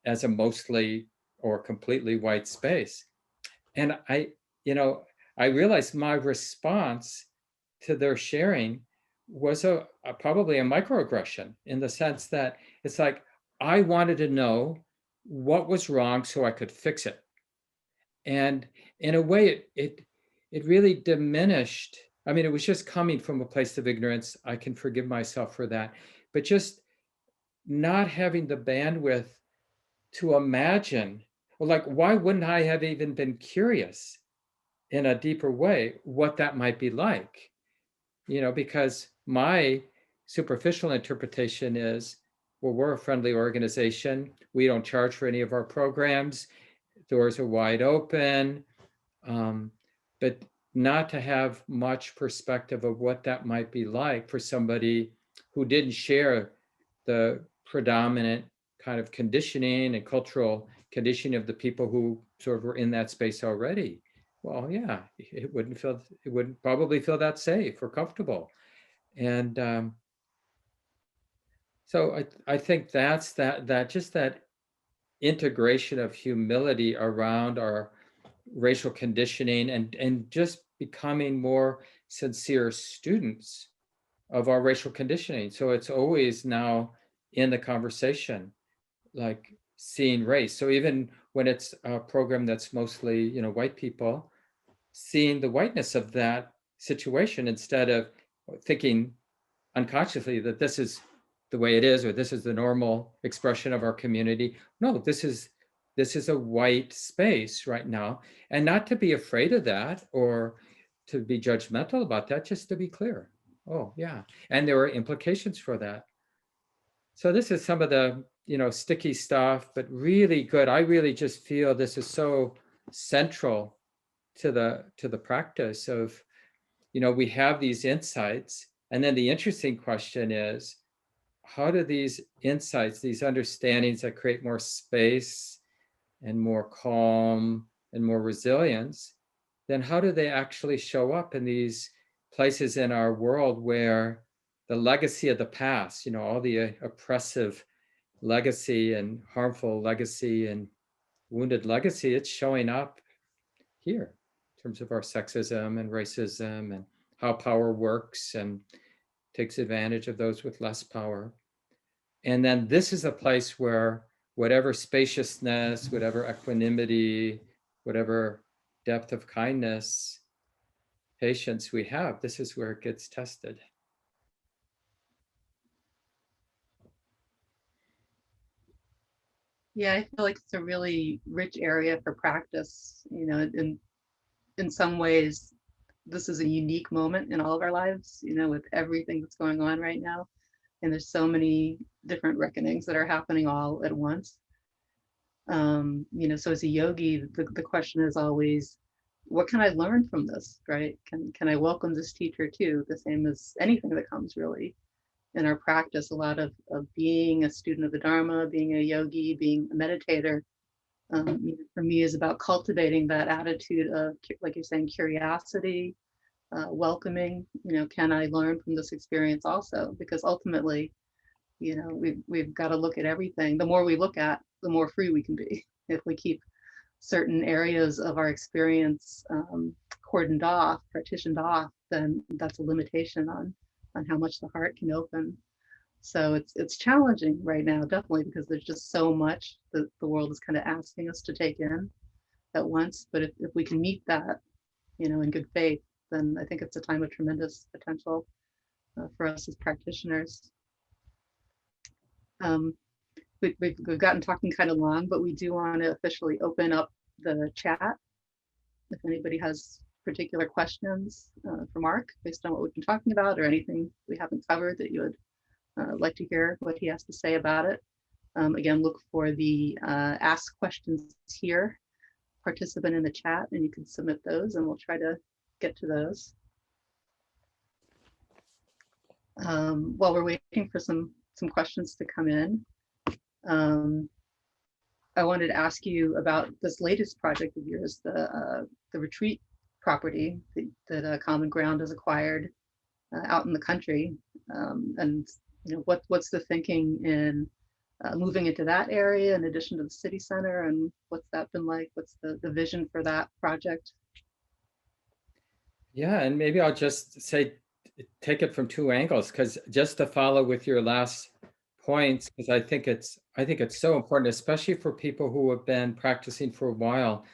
as a mostly or completely white space. And I realized my response to their sharing was probably a microaggression, in the sense that it's like, I wanted to know what was wrong so I could fix it. And in a way, it really diminished. I mean, it was just coming from a place of ignorance. I can forgive myself for that. But just not having the bandwidth to imagine, well, like, why wouldn't I have even been curious in a deeper way what that might be like? Because my superficial interpretation is, well, we're a friendly organization. We don't charge for any of our programs. Doors are wide open. But not to have much perspective of what that might be like for somebody who didn't share the predominant kind of conditioning and cultural conditioning of the people who sort of were in that space already. Well, yeah, it wouldn't probably feel that safe or comfortable. And so I think that's that just that integration of humility around our racial conditioning and just becoming more sincere students of our racial conditioning. So it's always now in the conversation, like seeing race. So even when it's a program that's mostly, white people, seeing the whiteness of that situation instead of thinking unconsciously that this is the way it is or this is the normal expression of our community. No, this is a white space right now, and not to be afraid of that or to be judgmental about that, just to be clear. Oh yeah, and there are implications for that. So this is some of the sticky stuff, but really good. I really just feel this is so central to the practice of, we have these insights, and then the interesting question is, how do these insights, these understandings that create more space and more calm and more resilience, then how do they actually show up in these places in our world where the legacy of the past, all the oppressive legacy and harmful legacy and wounded legacy, it's showing up here in terms of our sexism and racism and how power works and takes advantage of those with less power. And then this is a place where whatever spaciousness, whatever equanimity, whatever depth of kindness, patience we have, this is where it gets tested. Yeah, I feel like it's a really rich area for practice. In some ways, this is a unique moment in all of our lives, with everything that's going on right now. And there's so many different reckonings that are happening all at once. So as a yogi, the question is always, what can I learn from this, right? Can I welcome this teacher too? The same as anything that comes really in our practice, a lot of being a student of the Dharma, being a yogi, being a meditator, for me is about cultivating that attitude of, like you're saying, curiosity, welcoming. Can I learn from this experience also? Because ultimately, we've got to look at everything. The more we look at, the more free we can be. If we keep certain areas of our experience cordoned off, partitioned off, then that's a limitation on how much the heart can open. So it's challenging right now, definitely, because there's just so much that the world is kind of asking us to take in at once. But if we can meet that, in good faith, then I think it's a time of tremendous potential for us as practitioners. Um, we've gotten talking kind of long, but we do want to officially open up the chat. If anybody has particular questions for Mark based on what we've been talking about, or anything we haven't covered that you would like to hear what he has to say about it. Again, look for the ask questions here, participant in the chat, and you can submit those and we'll try to get to those. While we're waiting for some questions to come in, I wanted to ask you about this latest project of yours, the retreat property that Common Ground has acquired out in the country, and what's the thinking in moving into that area in addition to the city center, and what's that been like? What's the vision for that project? Yeah, and maybe I'll just say, take it from two angles, because just to follow with your last points, because I think it's so important, especially for people who have been practicing for a while,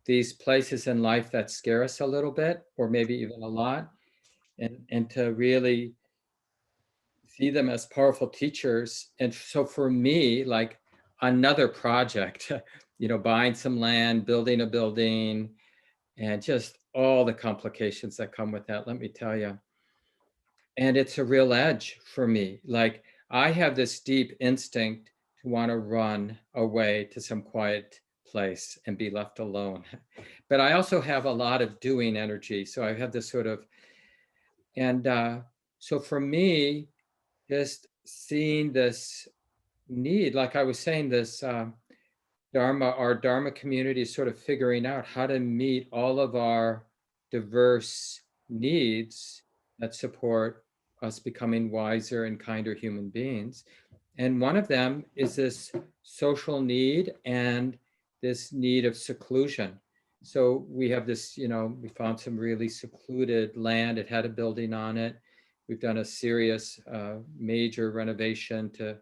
these places in life that scare us a little bit, or maybe even a lot, and to really see them as powerful teachers. And so for me, like another project, buying some land, building a building, and just all the complications that come with that, let me tell you. And it's a real edge for me. Like I have this deep instinct to want to run away to some quiet place and be left alone. But I also have a lot of doing energy. So I have this sort of, and so for me, just seeing this need, like I was saying, this our Dharma community is sort of figuring out how to meet all of our diverse needs that support us becoming wiser and kinder human beings. And one of them is this social need and this need of seclusion. So we have this, we found some really secluded land. It had a building on it. We've done a serious major renovation to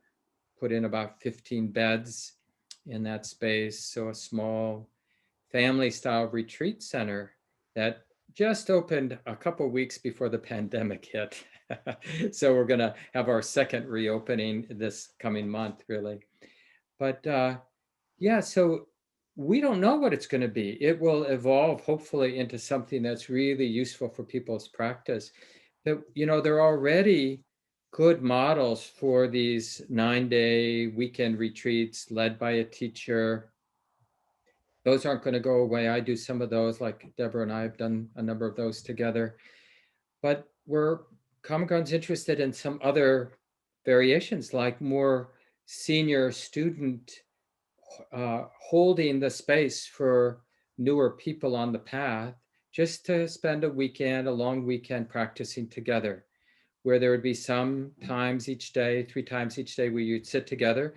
put in about 15 beds in that space. So a small family style retreat center that just opened a couple of weeks before the pandemic hit. So we're going to have our second reopening this coming month, really. But yeah, so we don't know what it's going to be. It will evolve, hopefully, into something that's really useful for people's practice. But, there are already good models for these 9-day weekend retreats led by a teacher. Those aren't going to go away. I do some of those, like Deborah and I have done a number of those together. But Common Ground's interested in some other variations, like more senior student holding the space for newer people on the path, just to spend a long weekend practicing together, where there would be some times each day, 3 times each day, where you'd sit together,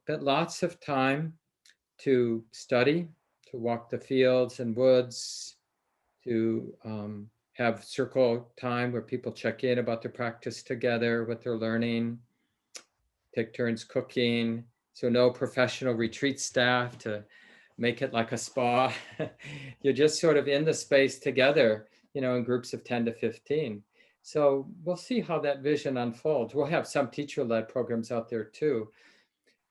but lots of time to study, to walk the fields and woods, to have circle time where people check in about their practice together, what they're learning, take turns cooking. So no professional retreat staff to make it like a spa. You're just sort of in the space together, in groups of 10 to 15. So we'll see how that vision unfolds. We'll have some teacher-led programs out there too.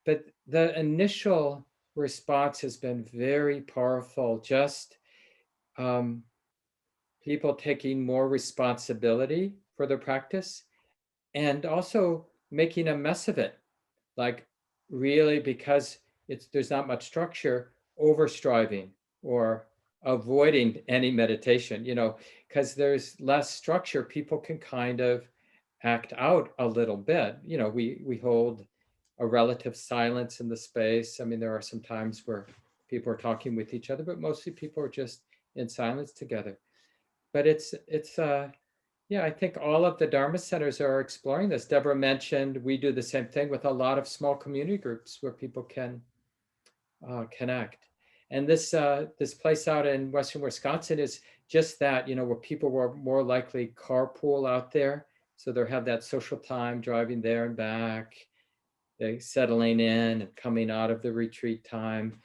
But the initial response has been very powerful. Just people taking more responsibility for their practice and also making a mess of it. Like really, because there's not much structure, over striving or avoiding any meditation, because there's less structure, people can kind of act out a little bit. We hold a relative silence in the space. I mean, there are some times where people are talking with each other, but mostly people are just in silence together. But yeah, I think all of the Dharma centers are exploring this. Deborah mentioned we do the same thing with a lot of small community groups where people can connect. And this place out in Western Wisconsin is just that, where people were more likely carpool out there. So they'll have that social time driving there and back, they settling in and coming out of the retreat time.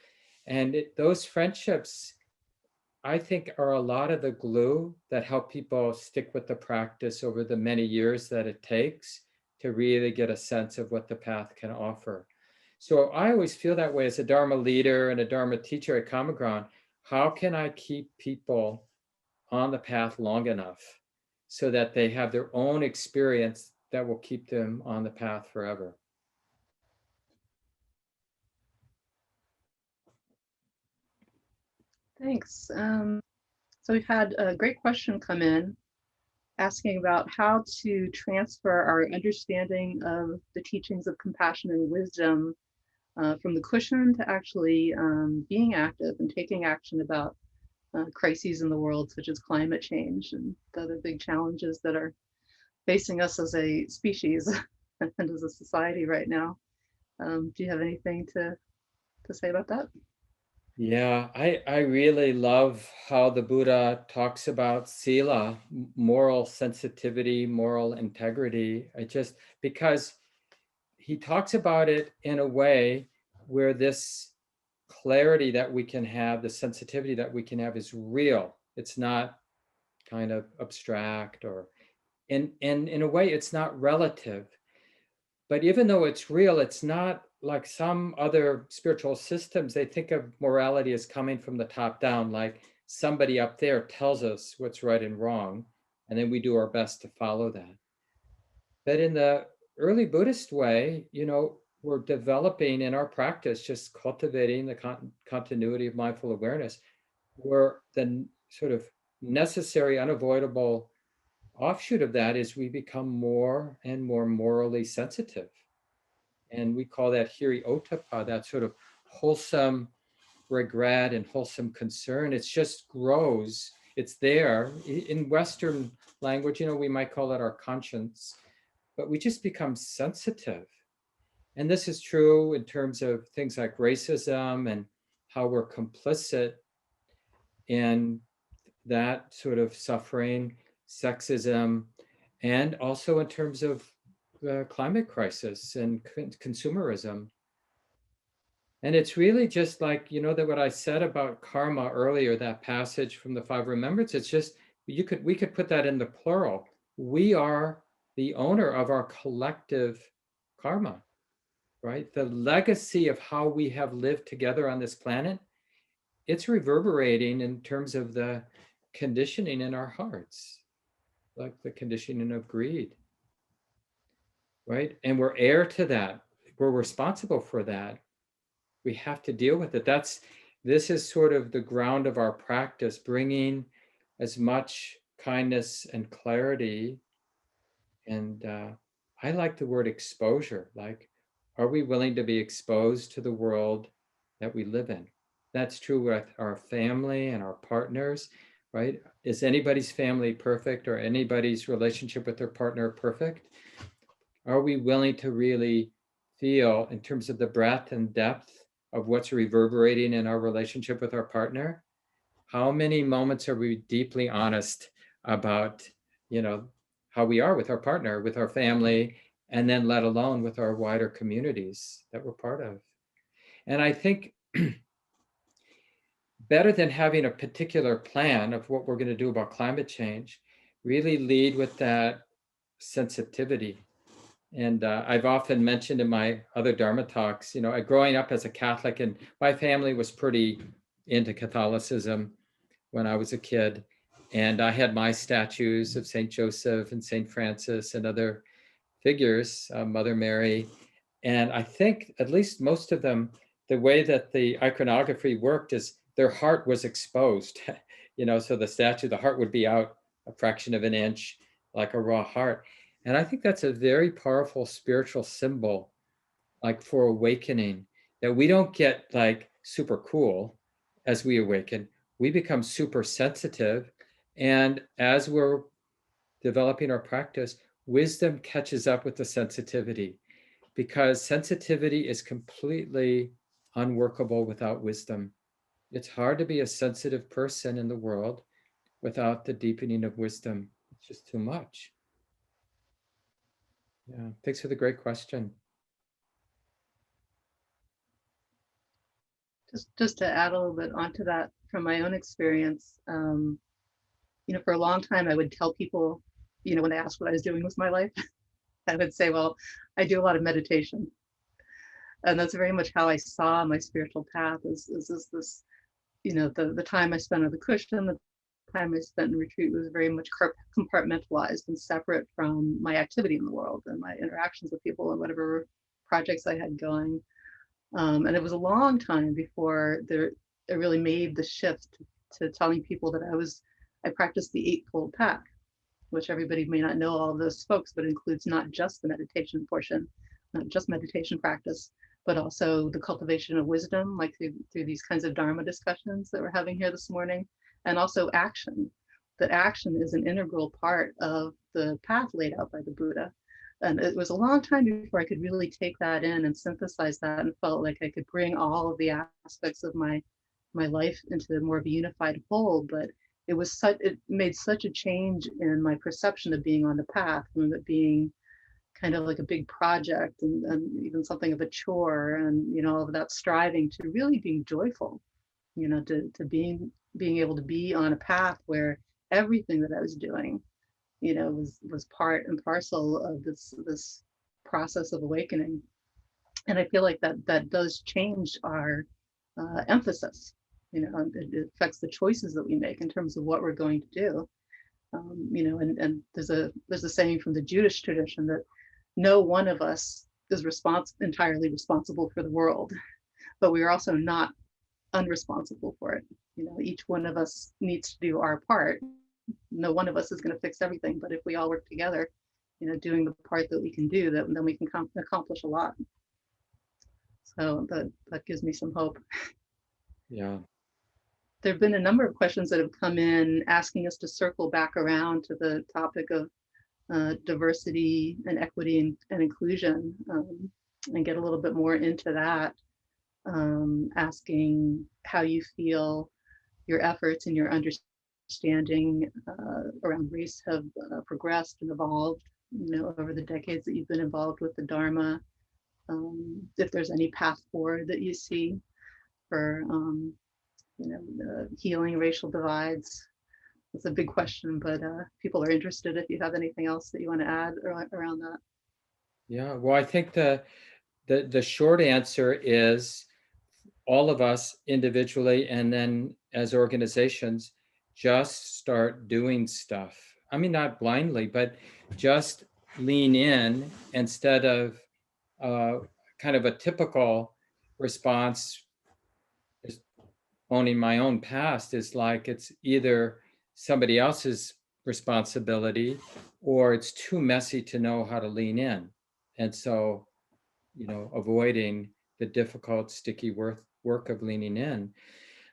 And those friendships, I think, are a lot of the glue that help people stick with the practice over the many years that it takes to really get a sense of what the path can offer. So I always feel that way as a Dharma leader and a Dharma teacher at Common Ground. How can I keep people on the path long enough so that they have their own experience that will keep them on the path forever? Thanks. So we've had a great question come in asking about how to transfer our understanding of the teachings of compassion and wisdom from the cushion to actually being active and taking action about crises in the world, such as climate change and the other big challenges that are facing us as a species and as a society right now. Do you have anything to say about that? Yeah, I really love how the Buddha talks about sila, moral sensitivity, moral integrity. Because he talks about it in a way where this clarity that we can have, the sensitivity that we can have is real. It's not kind of abstract or in a way it's not relative. But even though it's real, it's not like some other spiritual systems. They think of morality as coming from the top down, like somebody up there tells us what's right and wrong, and then we do our best to follow that. But in the early Buddhist way, we're developing in our practice, just cultivating the continuity of mindful awareness, where the sort of necessary, unavoidable offshoot of that is we become more and more morally sensitive. And we call that hiri ottappa, that sort of wholesome regret and wholesome concern. It just grows. It's there. In Western language, we might call it our conscience, but we just become sensitive. And this is true in terms of things like racism and how we're complicit in that sort of suffering, sexism, and also in terms of the climate crisis and consumerism. And it's really just like, that what I said about karma earlier, that passage from the Five Remembrance, it's just, we could put that in the plural. We are the owner of our collective karma, right? The legacy of how we have lived together on this planet, it's reverberating in terms of the conditioning in our hearts, like the conditioning of greed, right? And we're heir to that. We're responsible for that. We have to deal with it. This is sort of the ground of our practice, bringing as much kindness and clarity. And I like the word exposure. Like, are we willing to be exposed to the world that we live in? That's true with our family and our partners, right? Is anybody's family perfect or anybody's relationship with their partner perfect? Are we willing to really feel, in terms of the breadth and depth of what's reverberating in our relationship with our partner? How many moments are we deeply honest about, how we are with our partner, with our family, and then let alone with our wider communities that we're part of? And I think better than having a particular plan of what we're going to do about climate change, really lead with that sensitivity. And I've often mentioned in my other Dharma talks, growing up as a Catholic, and my family was pretty into Catholicism when I was a kid. And I had my statues of St. Joseph and St. Francis and other figures, Mother Mary. And I think at least most of them, the way that the iconography worked is their heart was exposed, so the statue, the heart would be out a fraction of an inch, like a raw heart. And I think that's a very powerful spiritual symbol, like for awakening, that we don't get like super cool as we awaken. We become super sensitive. And as we're developing our practice, wisdom catches up with the sensitivity, because sensitivity is completely unworkable without wisdom. It's hard to be a sensitive person in the world without the deepening of wisdom. It's just too much. Yeah, thanks for the great question. Just to add a little bit onto that from my own experience, for a long time I would tell people, when they asked what I was doing with my life, I would say, well, I do a lot of meditation. And that's very much how I saw my spiritual path is this, the time I spent on the cushion, the time I spent in retreat was very much compartmentalized and separate from my activity in the world and my interactions with people and whatever projects I had going. And it was a long time before I really made the shift to telling people that I practiced the Eightfold Path, which everybody may not know all of those folks, but includes not just the meditation portion, not just meditation practice, but also the cultivation of wisdom, like through these kinds of Dharma discussions that we're having here this morning, and also action. That action is an integral part of the path laid out by the Buddha. And it was a long time before I could really take that in and synthesize that and felt like I could bring all of the aspects of my life into more of a unified whole. But it made such a change in my perception of being on the path, and it being kind of like a big project and even something of a chore, and all of that striving to really being joyful, to being able to be on a path where everything that I was doing was part and parcel of this process of awakening. And I feel like that does change our emphasis. It affects the choices that we make in terms of what we're going to do. And there's a saying from the Jewish tradition that no one of us is entirely responsible for the world, but we are also not unresponsible for it. Each one of us needs to do our part. No one of us is going to fix everything, but if we all work together, doing the part that we can do, then we can accomplish a lot. So that gives me some hope. Yeah. There have been a number of questions that have come in asking us to circle back around to the topic of diversity and equity and inclusion. and get a little bit more into that, asking how you feel your efforts and your understanding around race have progressed and evolved, over the decades that you've been involved with the Dharma. If there's any path forward that you see for, healing racial divides. It's a big question, but people are interested if you have anything else that you want to add around that. Yeah, well, I think the short answer is all of us individually and then as organizations just start doing stuff. I mean, not blindly, but just lean in instead of uh, kind of a typical response, is owning my own past is like it's either somebody else's responsibility or it's too messy to know how to lean in. And so, avoiding the difficult, sticky work of leaning in.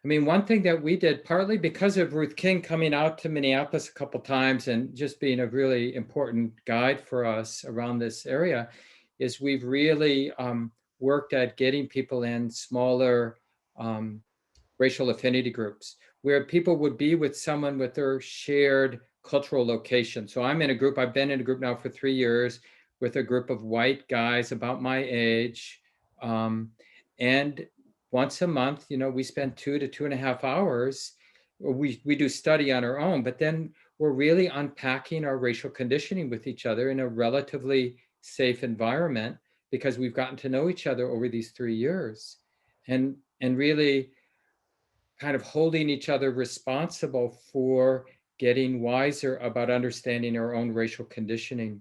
I mean, one thing that we did, partly because of Ruth King coming out to Minneapolis a couple times and just being a really important guide for us around this area, is we've really worked at getting people in smaller racial affinity groups where people would be with someone with their shared cultural location. So I've been in a group now for 3 years with a group of white guys about my age. And once a month, we spend 2 to 2.5 hours. We do study on our own, but then we're really unpacking our racial conditioning with each other in a relatively safe environment because we've gotten to know each other over these 3 years, and really kind of holding each other responsible for getting wiser about understanding our own racial conditioning.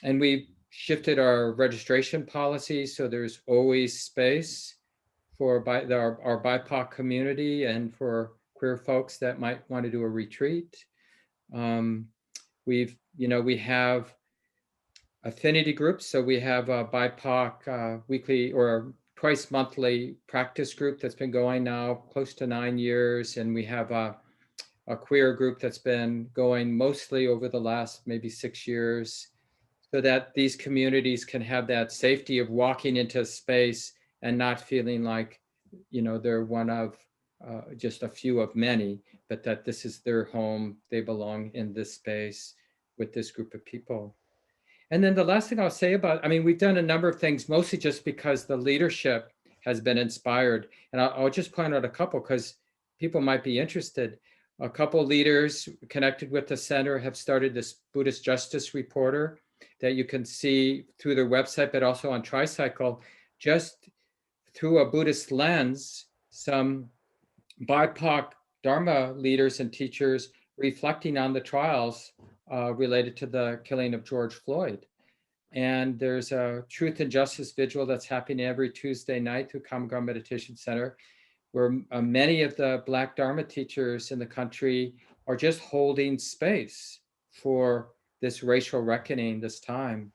And we shifted our registration policy so there's always space for our BIPOC community and for queer folks that might want to do a retreat. We have affinity groups. So we have a BIPOC weekly or twice monthly practice group that's been going now close to 9 years. And we have a queer group that's been going mostly over the last maybe 6 years, so that these communities can have that safety of walking into a space and not feeling like, they're one of just a few of many, but that this is their home. They belong in this space with this group of people. And then the last thing I'll say we've done a number of things, mostly just because the leadership has been inspired. And I'll just point out a couple because people might be interested. A couple leaders connected with the center have started this Buddhist Justice Reporter that you can see through their website, but also on Tricycle, just through a Buddhist lens, some BIPOC Dharma leaders and teachers reflecting on the trials related to the killing of George Floyd. And there's a Truth and Justice Vigil that's happening every Tuesday night through Common Ground Meditation Center, where many of the Black Dharma teachers in the country are just holding space for this racial reckoning this time.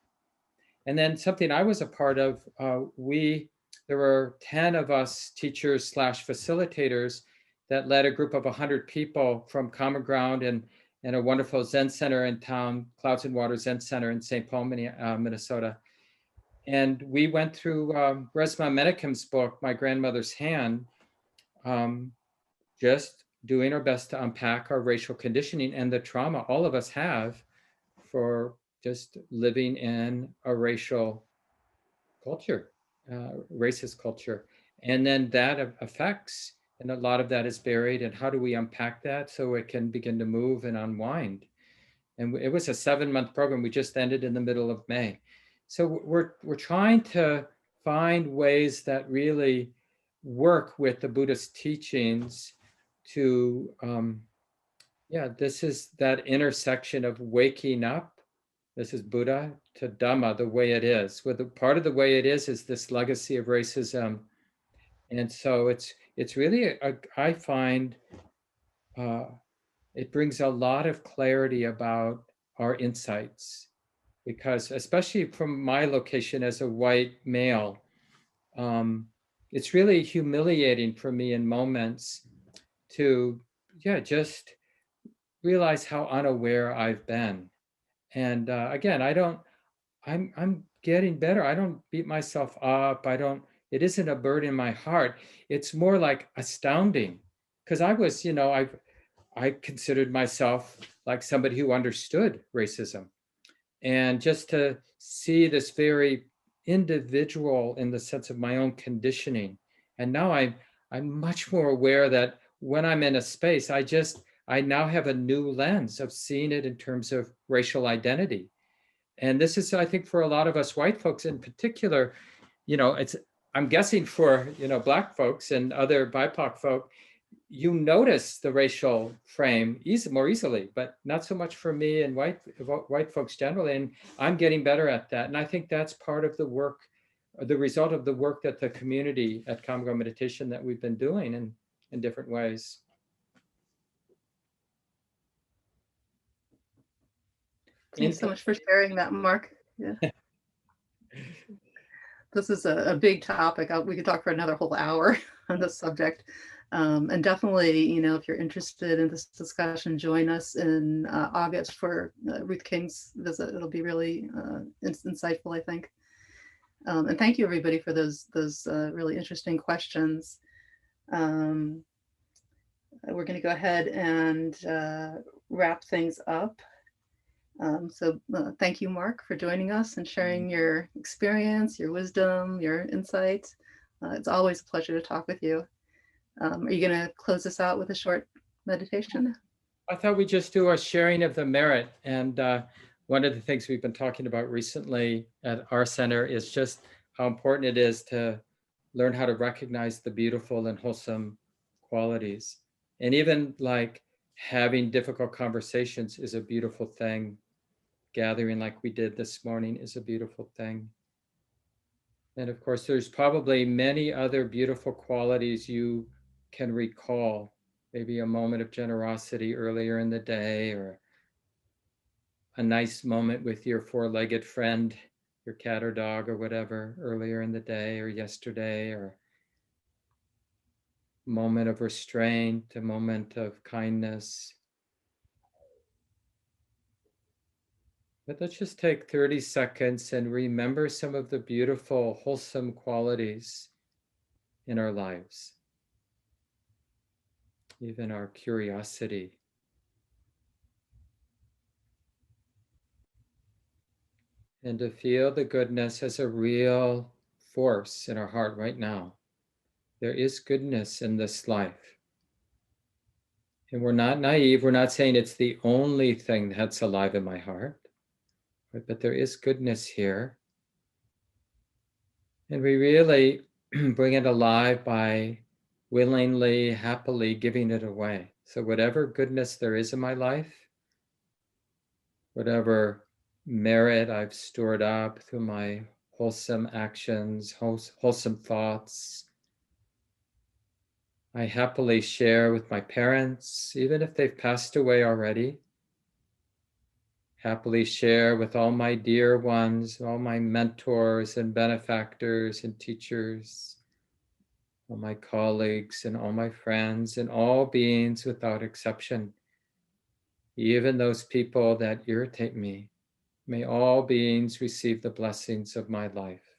And then something I was a part of, there were 10 of us teachers / facilitators that led a group of 100 people from Common Ground and a wonderful Zen center in town, Clouds and Water Zen Center in St. Paul, Minnesota. And we went through Resmaa Menakem's book, My Grandmother's Hand, just doing our best to unpack our racial conditioning and the trauma all of us have for just living in a racial culture, racist culture. And then that affects, and a lot of that is buried. And how do we unpack that so it can begin to move and unwind? And it was a 7-month program. We just ended in the middle of May. So we're trying to find ways that really work with the Buddhist teachings to, this is that intersection of waking up. This is Buddha to Dhamma, the way it is. Well, part of the way it is this legacy of racism. And so it's really, I find, it brings a lot of clarity about our insights, because especially from my location as a white male, it's really humiliating for me in moments to, just realize how unaware I've been. And again, I'm getting better. I don't beat myself up. It isn't a burden in my heart. It's more like astounding. Because I was, I considered myself like somebody who understood racism. And just to see this very individual in the sense of my own conditioning. And now I'm much more aware that when I'm in a space, I now have a new lens of seeing it in terms of racial identity. And this is, I think, for a lot of us white folks in particular, I'm guessing for, Black folks and other BIPOC folk, you notice the racial frame more easily, but not so much for me and white folks generally. And I'm getting better at that. And I think that's part of the work, the result of the work that the community at Common Ground Meditation that we've been doing in different ways. Thanks so much for sharing that, Mark. Yeah. This is a big topic. We could talk for another whole hour on this subject. And definitely, if you're interested in this discussion, join us in August for Ruth King's visit. It'll be really insightful, I think. And thank you, everybody, for those really interesting questions. We're going to go ahead and wrap things up. So thank you, Mark, for joining us and sharing your experience, your wisdom, your insights. It's always a pleasure to talk with you. Are you going to close us out with a short meditation? I thought we'd just do a sharing of the merit. And one of the things we've been talking about recently at our center is just how important it is to learn how to recognize the beautiful and wholesome qualities. And even like having difficult conversations is a beautiful thing. Gathering like we did this morning is a beautiful thing. And of course, there's probably many other beautiful qualities you can recall, maybe a moment of generosity earlier in the day, or a nice moment with your four-legged friend, your cat or dog or whatever, earlier in the day or yesterday, or a moment of restraint, a moment of kindness. But let's just take 30 seconds and remember some of the beautiful, wholesome qualities in our lives. Even our curiosity. And to feel the goodness as a real force in our heart right now. There is goodness in this life. And we're not naive. We're not saying it's the only thing that's alive in my heart. But there is goodness here. And we really bring it alive by willingly, happily giving it away. So whatever goodness there is in my life, whatever merit I've stored up through my wholesome actions, wholesome thoughts, I happily share with my parents, even if they've passed away already. Happily share with all my dear ones, all my mentors and benefactors and teachers, all my colleagues and all my friends and all beings without exception. Even those people that irritate me, may all beings receive the blessings of my life.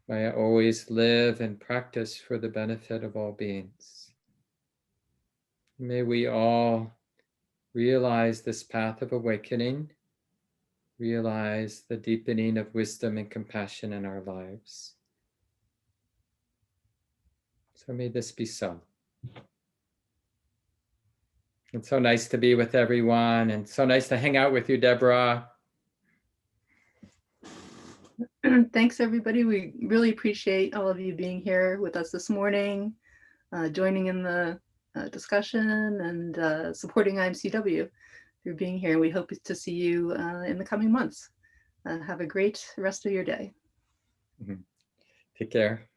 May I always live and practice for the benefit of all beings. May we all realize this path of awakening, realize the deepening of wisdom and compassion in our lives. So may this be so. It's so nice to be with everyone, and so nice to hang out with you, Deborah. Thanks, everybody. We really appreciate all of you being here with us this morning, joining in the discussion and supporting IMCW through being here. We hope to see you in the coming months. Have a great rest of your day. Take care.